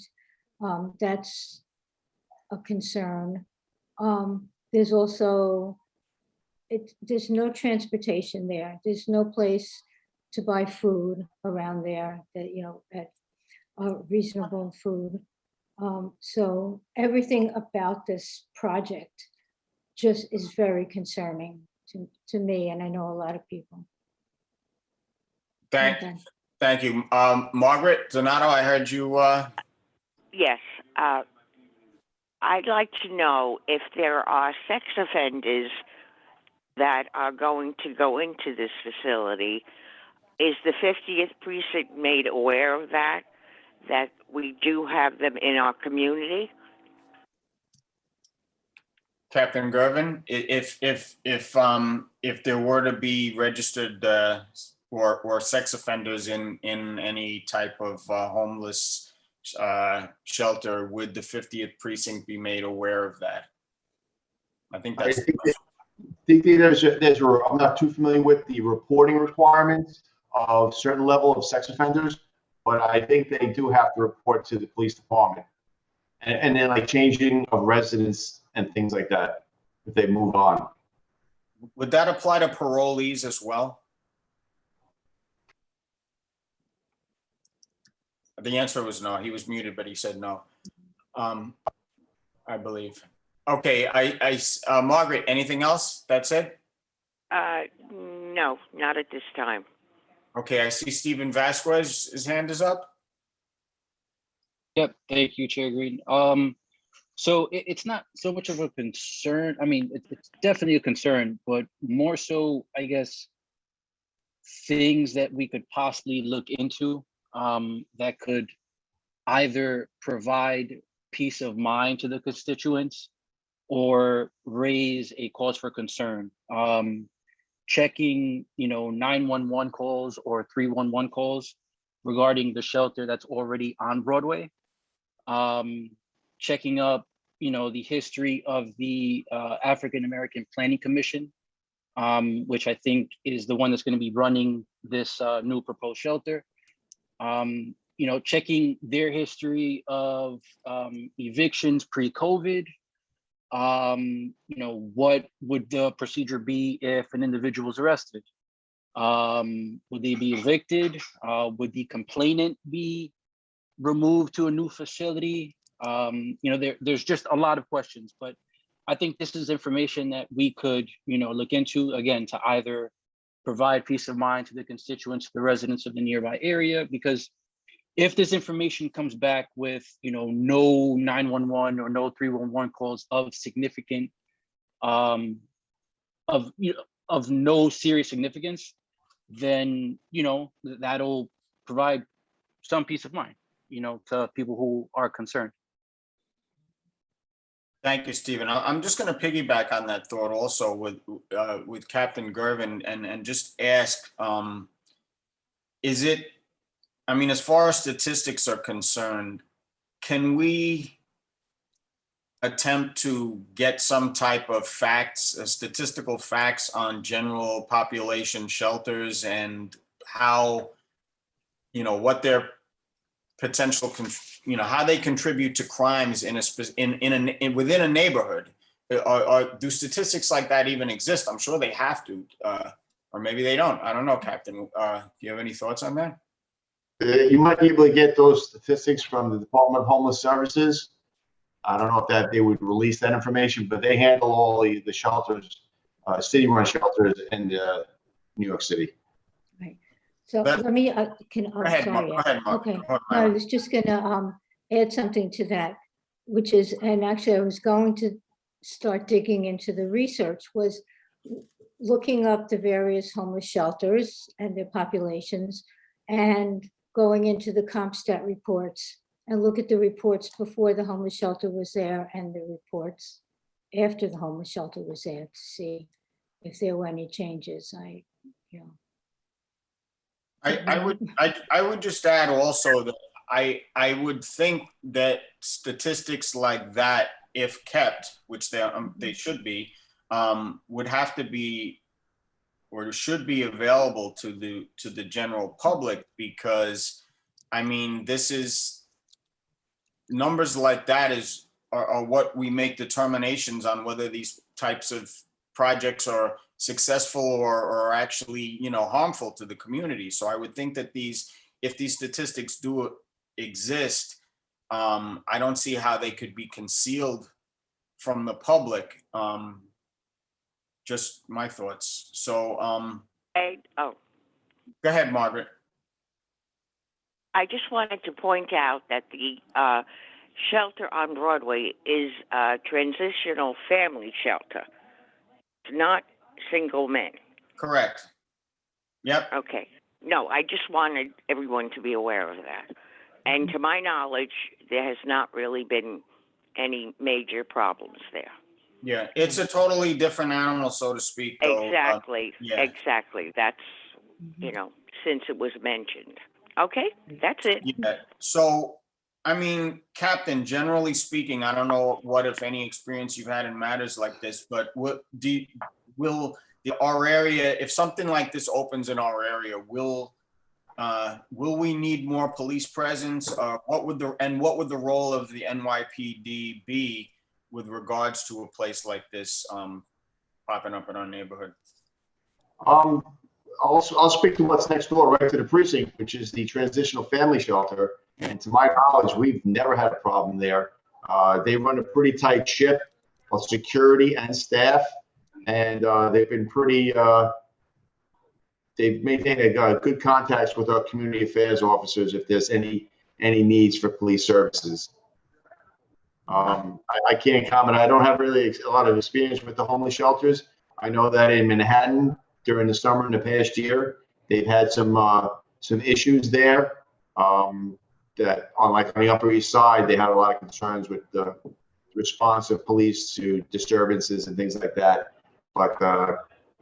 That's a concern. There's also, there's no transportation there. There's no place to buy food around there that, you know, at reasonable food. So everything about this project just is very concerning to me, and I know a lot of people. Thank you. Margaret Donato, I heard you. Yes. I'd like to know if there are sex offenders that are going to go into this facility. Is the 50th precinct made aware of that we do have them in our community? Captain Gervin, if there were to be registered or sex offenders in any type of homeless shelter, would the 50th precinct be made aware of that? I think that's. I'm not too familiar with the reporting requirements of certain level of sex offenders, but I think they do have to report to the police department. And then like changing of residence and things like that, if they move on. Would that apply to parolees as well? The answer was no. He was muted, but he said no. I believe. Okay, Margaret, anything else? That's it? No, not at this time. Okay, I see Stephen Vasquez, his hand is up. Yep, thank you, Chair Green. So it's not so much of a concern. I mean, it's definitely a concern, but more so, I guess, things that we could possibly look into that could either provide peace of mind to the constituents or raise a cause for concern. Checking, 911 calls or 311 calls regarding the shelter that's already on Broadway. Checking up, the history of the African American Planning Commission, which I think is the one that's going to be running this new proposed shelter. Checking their history of evictions pre-COVID. What would the procedure be if an individual is arrested? Would they be evicted? Would the complainant be removed to a new facility? There's just a lot of questions, but I think this is information that we could, look into, again, to either provide peace of mind to the constituents, the residents of the nearby area, because if this information comes back with, no 911 or no 311 calls of significant, of no serious significance, then, that'll provide some peace of mind, to people who are concerned. Thank you, Stephen. I'm just going to piggyback on that thought also with Captain Gervin and just ask, is it, as far as statistics are concerned, can we attempt to get some type of facts, statistical facts on general population shelters and how, what their potential, how they contribute to crimes within a neighborhood. Do statistics like that even exist? I'm sure they have to, or maybe they don't. I don't know, Captain. Do you have any thoughts on that? You might be able to get those statistics from the Department of Homeless Services. I don't know if that they would release that information, but they handle all the shelters, city-run shelters in New York City. So But- let me, Go ahead, Mark. Go ahead, Mark. Okay, Go ahead, no, I Myra. was just gonna add something to that, which is, and actually I was going to start digging into the research, was looking up the various homeless shelters and their populations and going into the CompStat reports and look at the reports before the homeless shelter was there and the reports after the homeless shelter was there to see if there were any changes. I would just add also that I would think that statistics like that, if kept, which they should be, would have to be or should be available to the general public, because I mean, this is numbers like that are what we make determinations on whether these types of projects are successful or actually, harmful to the community. So I would think that if these statistics do exist, I don't see how they could be concealed from the public. Just my thoughts. So, Oh, go ahead, Margaret. I just wanted to point out that the shelter on Broadway is a transitional family shelter. It's not single men. Correct. Yep. Okay. No, I just wanted everyone to be aware of that. And to my knowledge, there has not really been any major problems there. Yeah, it's a totally different animal, so to speak, though. Exactly. yeah. Exactly. That's, since it was mentioned. Okay, that's it. Yeah. So, I mean, Captain, generally speaking, I don't know what, if any, experience you've had in matters like this, but will our area, if something like this opens in our area, will we need more police presence? What would the role of the NYPD be with regards to a place like this popping up in our neighborhood? I'll speak to what's next door, right to the precinct, which is the transitional family shelter. And to my knowledge, we've never had a problem there. They run a pretty tight ship of security and staff, and they've been pretty. They've maintained a good contacts with our community affairs officers if there's any needs for police services. I can't comment. I don't have really a lot of experience with the homeless shelters. I know that in Manhattan during the summer in the past year, they've had some issues there. That on the Upper East Side, they had a lot of concerns with the response of police to disturbances and things like that. But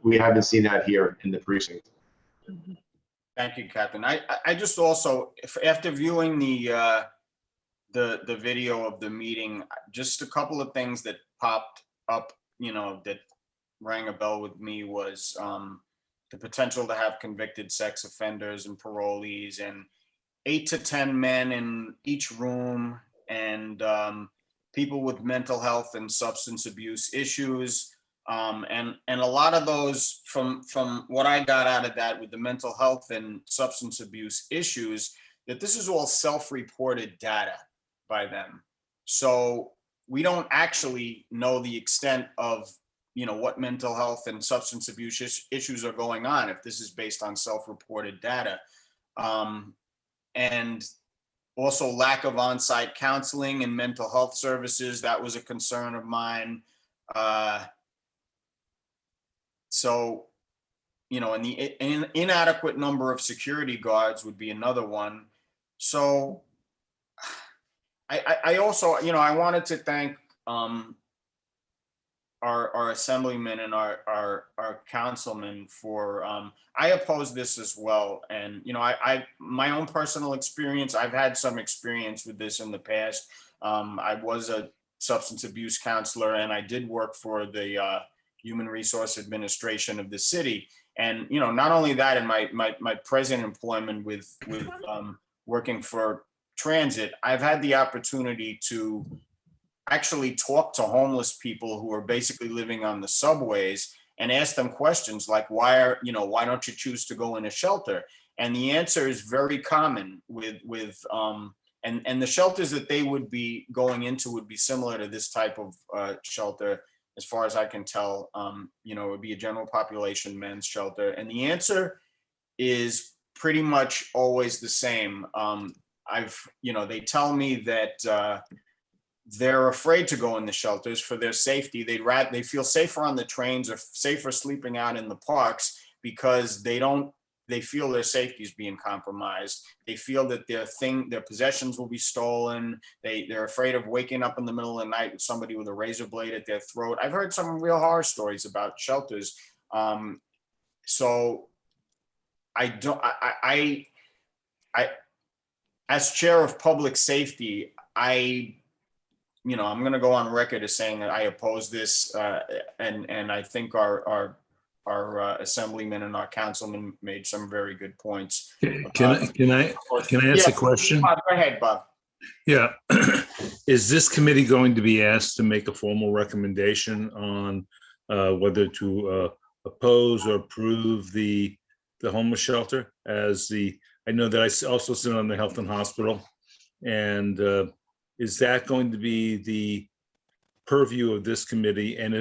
we haven't seen that here in the precinct. Thank you, Captain. I just also, after viewing the video of the meeting, just a couple of things that popped up, that rang a bell with me was the potential to have convicted sex offenders and parolees and 8 to 10 men in each room, and people with mental health and substance abuse issues. And a lot of those, from what I got out of that with the mental health and substance abuse issues, that this is all self-reported data by them. So we don't actually know the extent of, what mental health and substance abuse issues are going on if this is based on self-reported data. And also lack of on-site counseling and mental health services, that was a concern of mine. So, and the inadequate number of security guards would be another one. So I also, I wanted to thank our assemblyman and our councilman for, I oppose this as well. And, my own personal experience, I've had some experience with this in the past. I was a substance abuse counselor, and I did work for the Human Resource Administration of the city. And, you know, not only that, in my present employment with working for transit, I've had the opportunity to actually talk to homeless people who are basically living on the subways and ask them questions like, why don't you choose to go in a shelter? And the answer is very common and the shelters that they would be going into would be similar to this type of shelter. As far as I can tell, it would be a general population men's shelter. And the answer is pretty much always the same. They tell me that they're afraid to go in the shelters for their safety. They feel safer on the trains or safer sleeping out in the parks because they feel their safety is being compromised. They feel that their possessions will be stolen. They're afraid of waking up in the middle of the night with somebody with a razor blade at their throat. I've heard some real horror stories about shelters. So as chair of public safety, I'm going to go on record as saying that I oppose this, and I think our assemblyman and our councilman made some very good points. Can I ask a question? Bob, go ahead, Bob. Yeah. Is this committee going to be asked to make a formal recommendation on whether to oppose or approve the homeless shelter? I know that I also sit on the Health and Hospital, and is that going to be the purview of this committee? And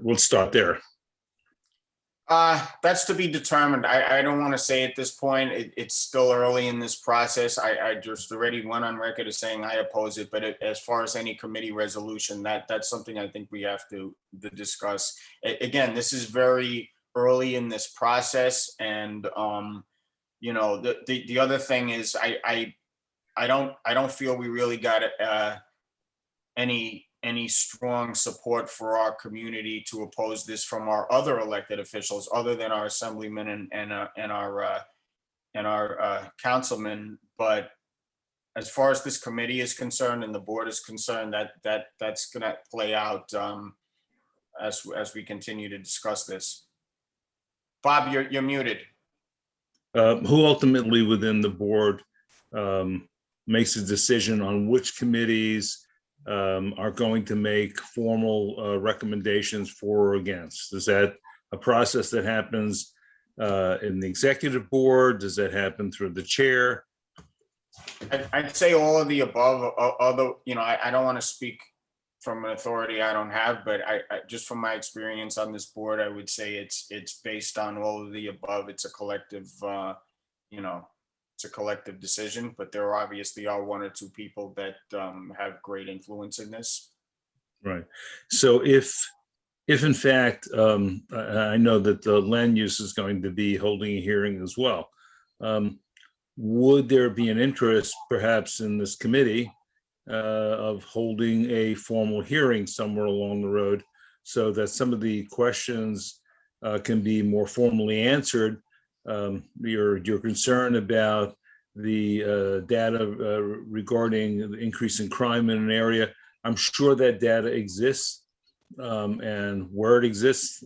we'll start there. That's to be determined. I don't want to say at this point. It's still early in this process. I just already went on record as saying I oppose it. But as far as any committee resolution, that's something I think we have to discuss. Again, this is very early in this process, and the other thing is I don't feel we really got any strong support for our community to oppose this from our other elected officials, other than our assemblyman and our councilman. But as far as this committee is concerned and the board is concerned, that's going to play out as we continue to discuss this. Bob, you're muted. Who ultimately within the board makes a decision on which committees are going to make formal recommendations for or against? Is that a process that happens in the executive board? Does that happen through the chair? I'd say all of the above. Although I don't want to speak from an authority I don't have, but I just from my experience on this board, I would say it's based on all of the above. It's a collective, it's a collective decision, but there obviously are one or two people that have great influence in this. Right. So if in fact, I know that the land use is going to be holding a hearing as well, would there be an interest perhaps in this committee of holding a formal hearing somewhere along the road so that some of the questions can be more formally answered? Your concern about the data regarding the increase in crime in an area, I'm sure that data exists, and where it exists,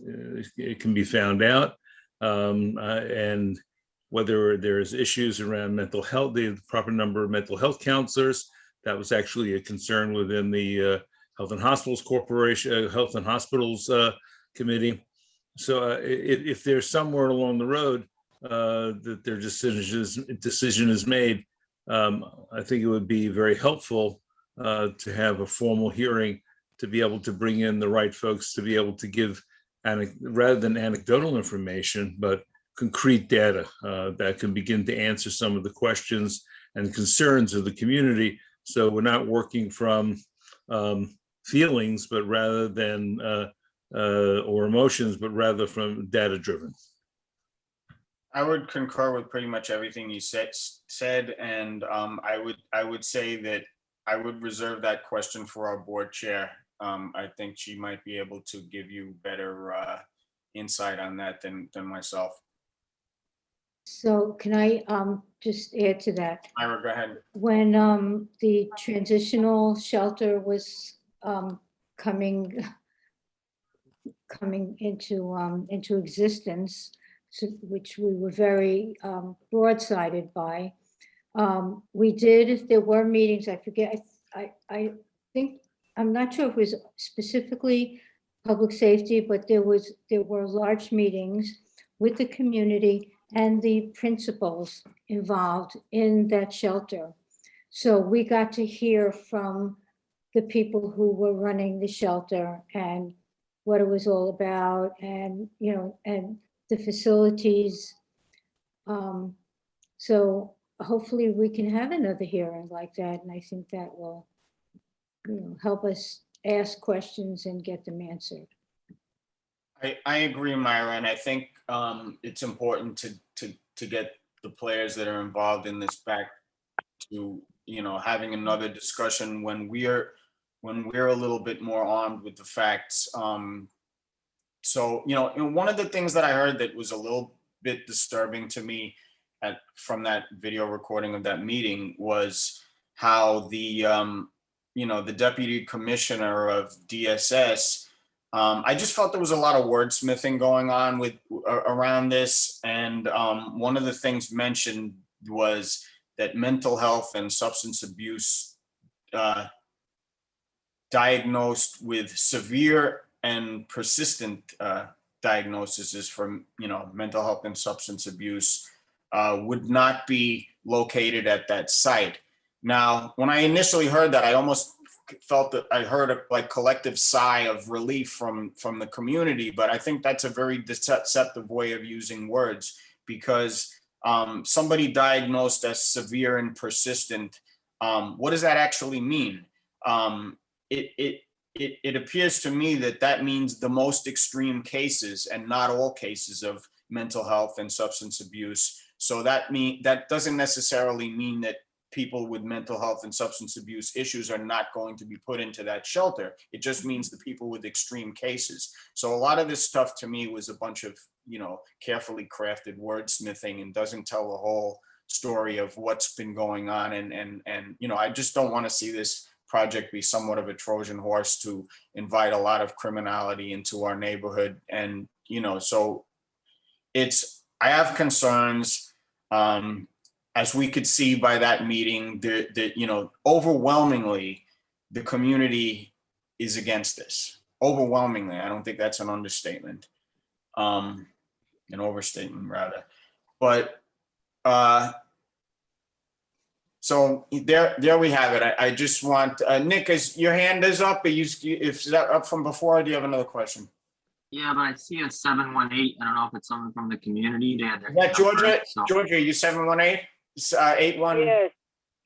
it can be found out. And whether there's issues around mental health, the proper number of mental health counselors, that was actually a concern within the Health and Hospitals Corporation, Health and Hospitals Committee. So if there's somewhere along the road that their decision is made, I think it would be very helpful to have a formal hearing to be able to bring in the right folks to be able to give, rather than anecdotal information, but concrete data that can begin to answer some of the questions and concerns of the community. So we're not working from feelings, but rather than or emotions, but rather from data driven. I would concur with pretty much everything you said, and I would say that I would reserve that question for our board chair. I think she might be able to give you better insight on that than myself. So can I just add to that? Ira, go ahead. When the transitional shelter was coming into existence, which we were very broadsided by, there were meetings, I forget, I think, I'm not sure if it was specifically public safety, but there were large meetings with the community and the principals involved in that shelter. So we got to hear from the people who were running the shelter and what it was all about, and, you know, and the facilities. So hopefully we can have another hearing like that, and I think that will, you know, help us ask questions and get them answered. I agree, Myra, and I think it's important to get the players that are involved in this back to, you know, having another discussion when we're a little bit more armed with the facts. So, you know, and one of the things that I heard that was a little bit disturbing to me from that video recording of that meeting was how the, you know, the deputy commissioner of DSS, I just felt there was a lot of wordsmithing going on around this. And one of the things mentioned was that mental health and substance abuse diagnosed with severe and persistent diagnoses from, you know, mental health and substance abuse would not be located at that site. Now, when I initially heard that, I almost felt that I heard a like collective sigh of relief from the community, but I think that's a very deceptive way of using words, because somebody diagnosed as severe and persistent, what does that actually mean? It appears to me that means the most extreme cases and not all cases of mental health and substance abuse. So that doesn't necessarily mean that people with mental health and substance abuse issues are not going to be put into that shelter. It just means the people with extreme cases. So a lot of this stuff to me was a bunch of, you know, carefully crafted wordsmithing and doesn't tell the whole story of what's been going on. And you know, I just don't want to see this project be somewhat of a Trojan horse to invite a lot of criminality into our neighborhood. And, you know, so I have concerns. As we could see by that meeting, that, you know, overwhelmingly, the community is against this. Overwhelmingly, I don't think that's an understatement, an overstatement rather. But so there we have it. I just want Nick, as your hand is up, if that up from before, or do you have another question? Yeah, but I see a 718. I don't know if it's someone from the community. They had their Is that hand up Georgia? first, so- Georgia, you 718? 81? Yes.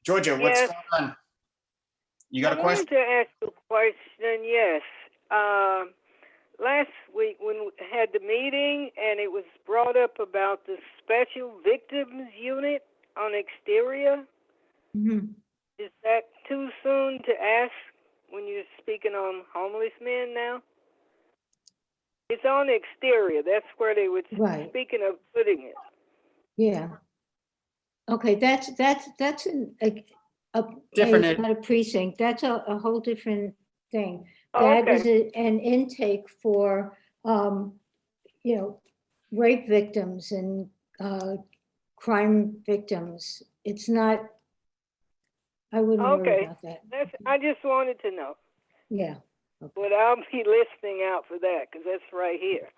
Georgia, what's Yes. going on? You got a I question? wanted to ask a question, yes. Last week when we had the meeting and it was brought up about the Special Victims Unit on exterior, is that too soon to ask when you're speaking on homeless men now? It's on the exterior. That's where they were Right. speaking of putting it. Yeah. Okay, that's Different- not a precinct. That's a whole different thing. Oh, That is okay. an intake for, you know, rape victims and crime victims. It's not, I wouldn't worry Okay. about that. I just wanted to know. Yeah. But I'll be listening out for that because that's right here.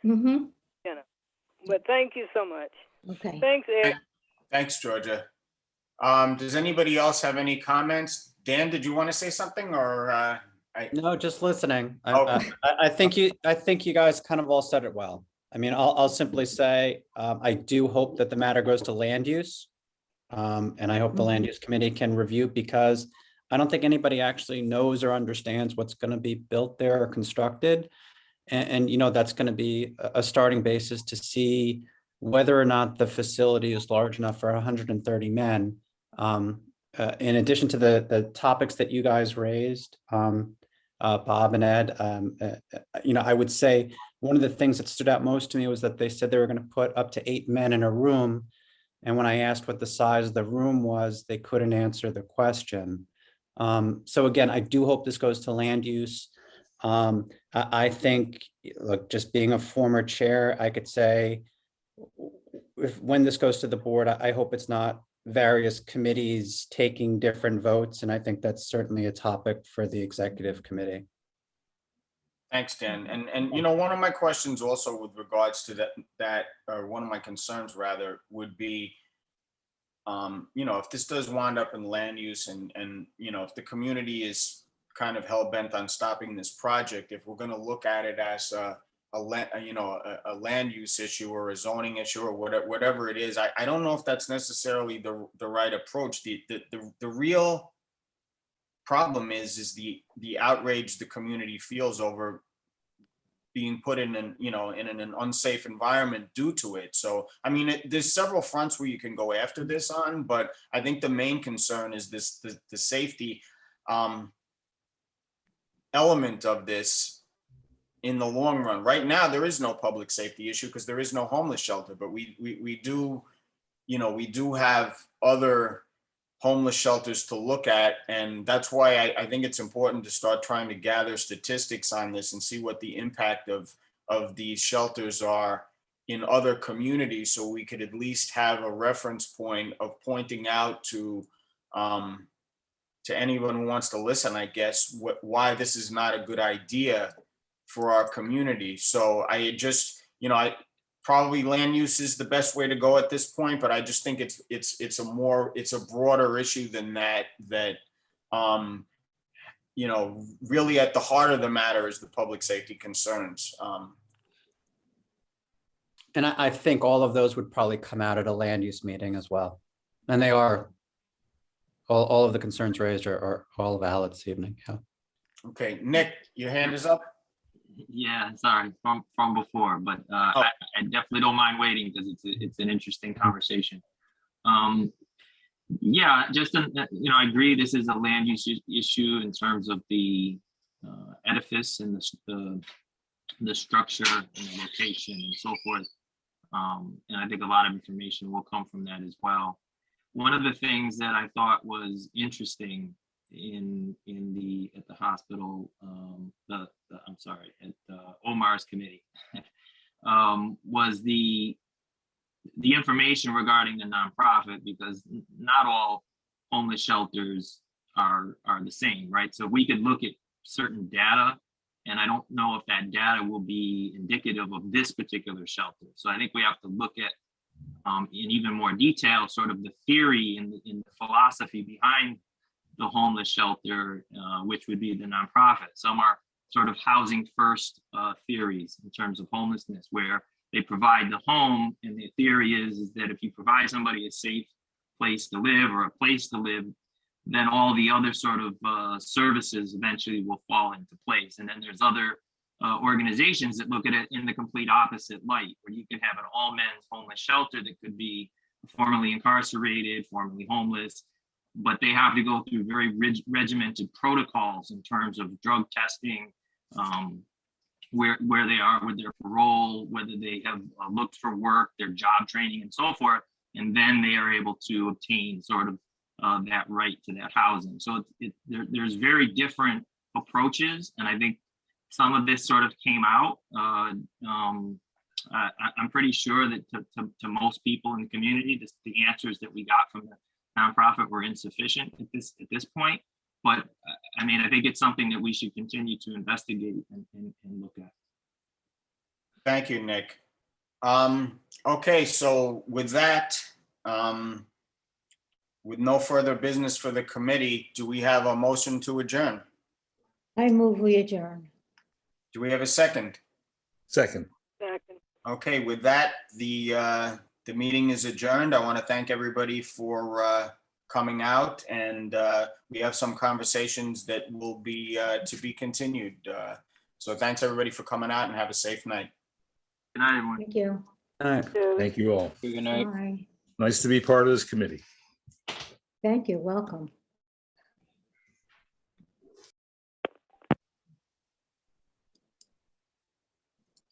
Mm-hmm. You know. But thank you so much. Okay. Thanks, Ed. Thanks, Georgia. Does anybody else have any comments? Dan, did you want to say something, or? No, just listening. Okay. I think you guys kind of all said it well. I mean, I'll simply say, I do hope that the matter goes to land use. And I hope the land use committee can review, because I don't think anybody actually knows or understands what's going to be built there or constructed. And you know, that's going to be a starting basis to see whether or not the facility is large enough for 130 men. In addition to the topics that you guys raised, Bob and Ed, you know, I would say one of the things that stood out most to me was that they said they were going to put up to 8 men in a room. And when I asked what the size of the room was, they couldn't answer the question. So again, I do hope this goes to land use. I think, look, just being a former chair, I could say, when this goes to the board, I hope it's not various committees taking different votes. And I think that's certainly a topic for the executive committee. Thanks, Dan. And one of my questions also with regards to that or one of my concerns rather would be, if this does wind up in land use and if the community is kind of hell bent on stopping this project, if we're going to look at it as a land use issue or a zoning issue or whatever it is, I don't know if that's necessarily the right approach. The real problem is the outrage the community feels over being put in an unsafe environment due to it. So, I mean, there's several fronts where you can go after this on, but I think the main concern is the safety element of this in the long run. Right now, there is no public safety issue because there is no homeless shelter, but we do have other homeless shelters to look at. And that's why I think it's important to start trying to gather statistics on this and see what the impact of these shelters are in other communities, so we could at least have a reference point of pointing out to anyone who wants to listen, I guess, why this is not a good idea for our community. So probably land use is the best way to go at this point, but I just think it's a broader issue than that, really at the heart of the matter is the public safety concerns. And I think all of those would probably come out at a land use meeting as well. And they are, all of the concerns raised are all valid this evening. Yeah. Okay, Nick, your hand is up. Yeah, sorry, from before, but I definitely don't mind waiting because it's an interesting conversation. Yeah, just I agree. This is a land use issue in terms of the edifice and the structure and the location and so forth. And I think a lot of information will come from that as well. One of the things that I thought was interesting at the hospital, at Omar's committee, was the information regarding the nonprofit, because not all homeless shelters are the same, right? So we could look at certain data, and I don't know if that data will be indicative of this particular shelter. So I think we have to look at in even more detail sort of the theory and the philosophy behind the homeless shelter, which would be the nonprofit. Some are sort of housing first theories in terms of homelessness, where they provide the home, and the theory is that if you provide somebody a safe place to live or a place to live, then all the other sort of services eventually will fall into place. And then there's other organizations that look at it in the complete opposite light, where you can have an all men's homeless shelter that could be formerly incarcerated, formerly homeless, but they have to go through very regimented protocols in terms of drug testing, where they are with their parole, whether they have looked for work, their job training and so forth, and then they are able to obtain sort of that right to that housing. So there's very different approaches, and I think some of this sort of came out. I'm pretty sure that to most people in the community, the answers that we got from the nonprofit were insufficient at this point. But I mean, I think it's something that we should continue to investigate and look at. Thank you, Nick. Okay, so with that, with no further business for the committee, do we have a motion to adjourn? I move we adjourn. Do we have a second? Second. Okay, with that, the meeting is adjourned. I want to thank everybody for coming out, and we have some conversations that will be to be continued. So thanks everybody for coming out, and have a safe night. Good night, everyone. Thank you. All right. Thank you all. Good night. Bye. Nice to be part of this committee. Thank you. Welcome.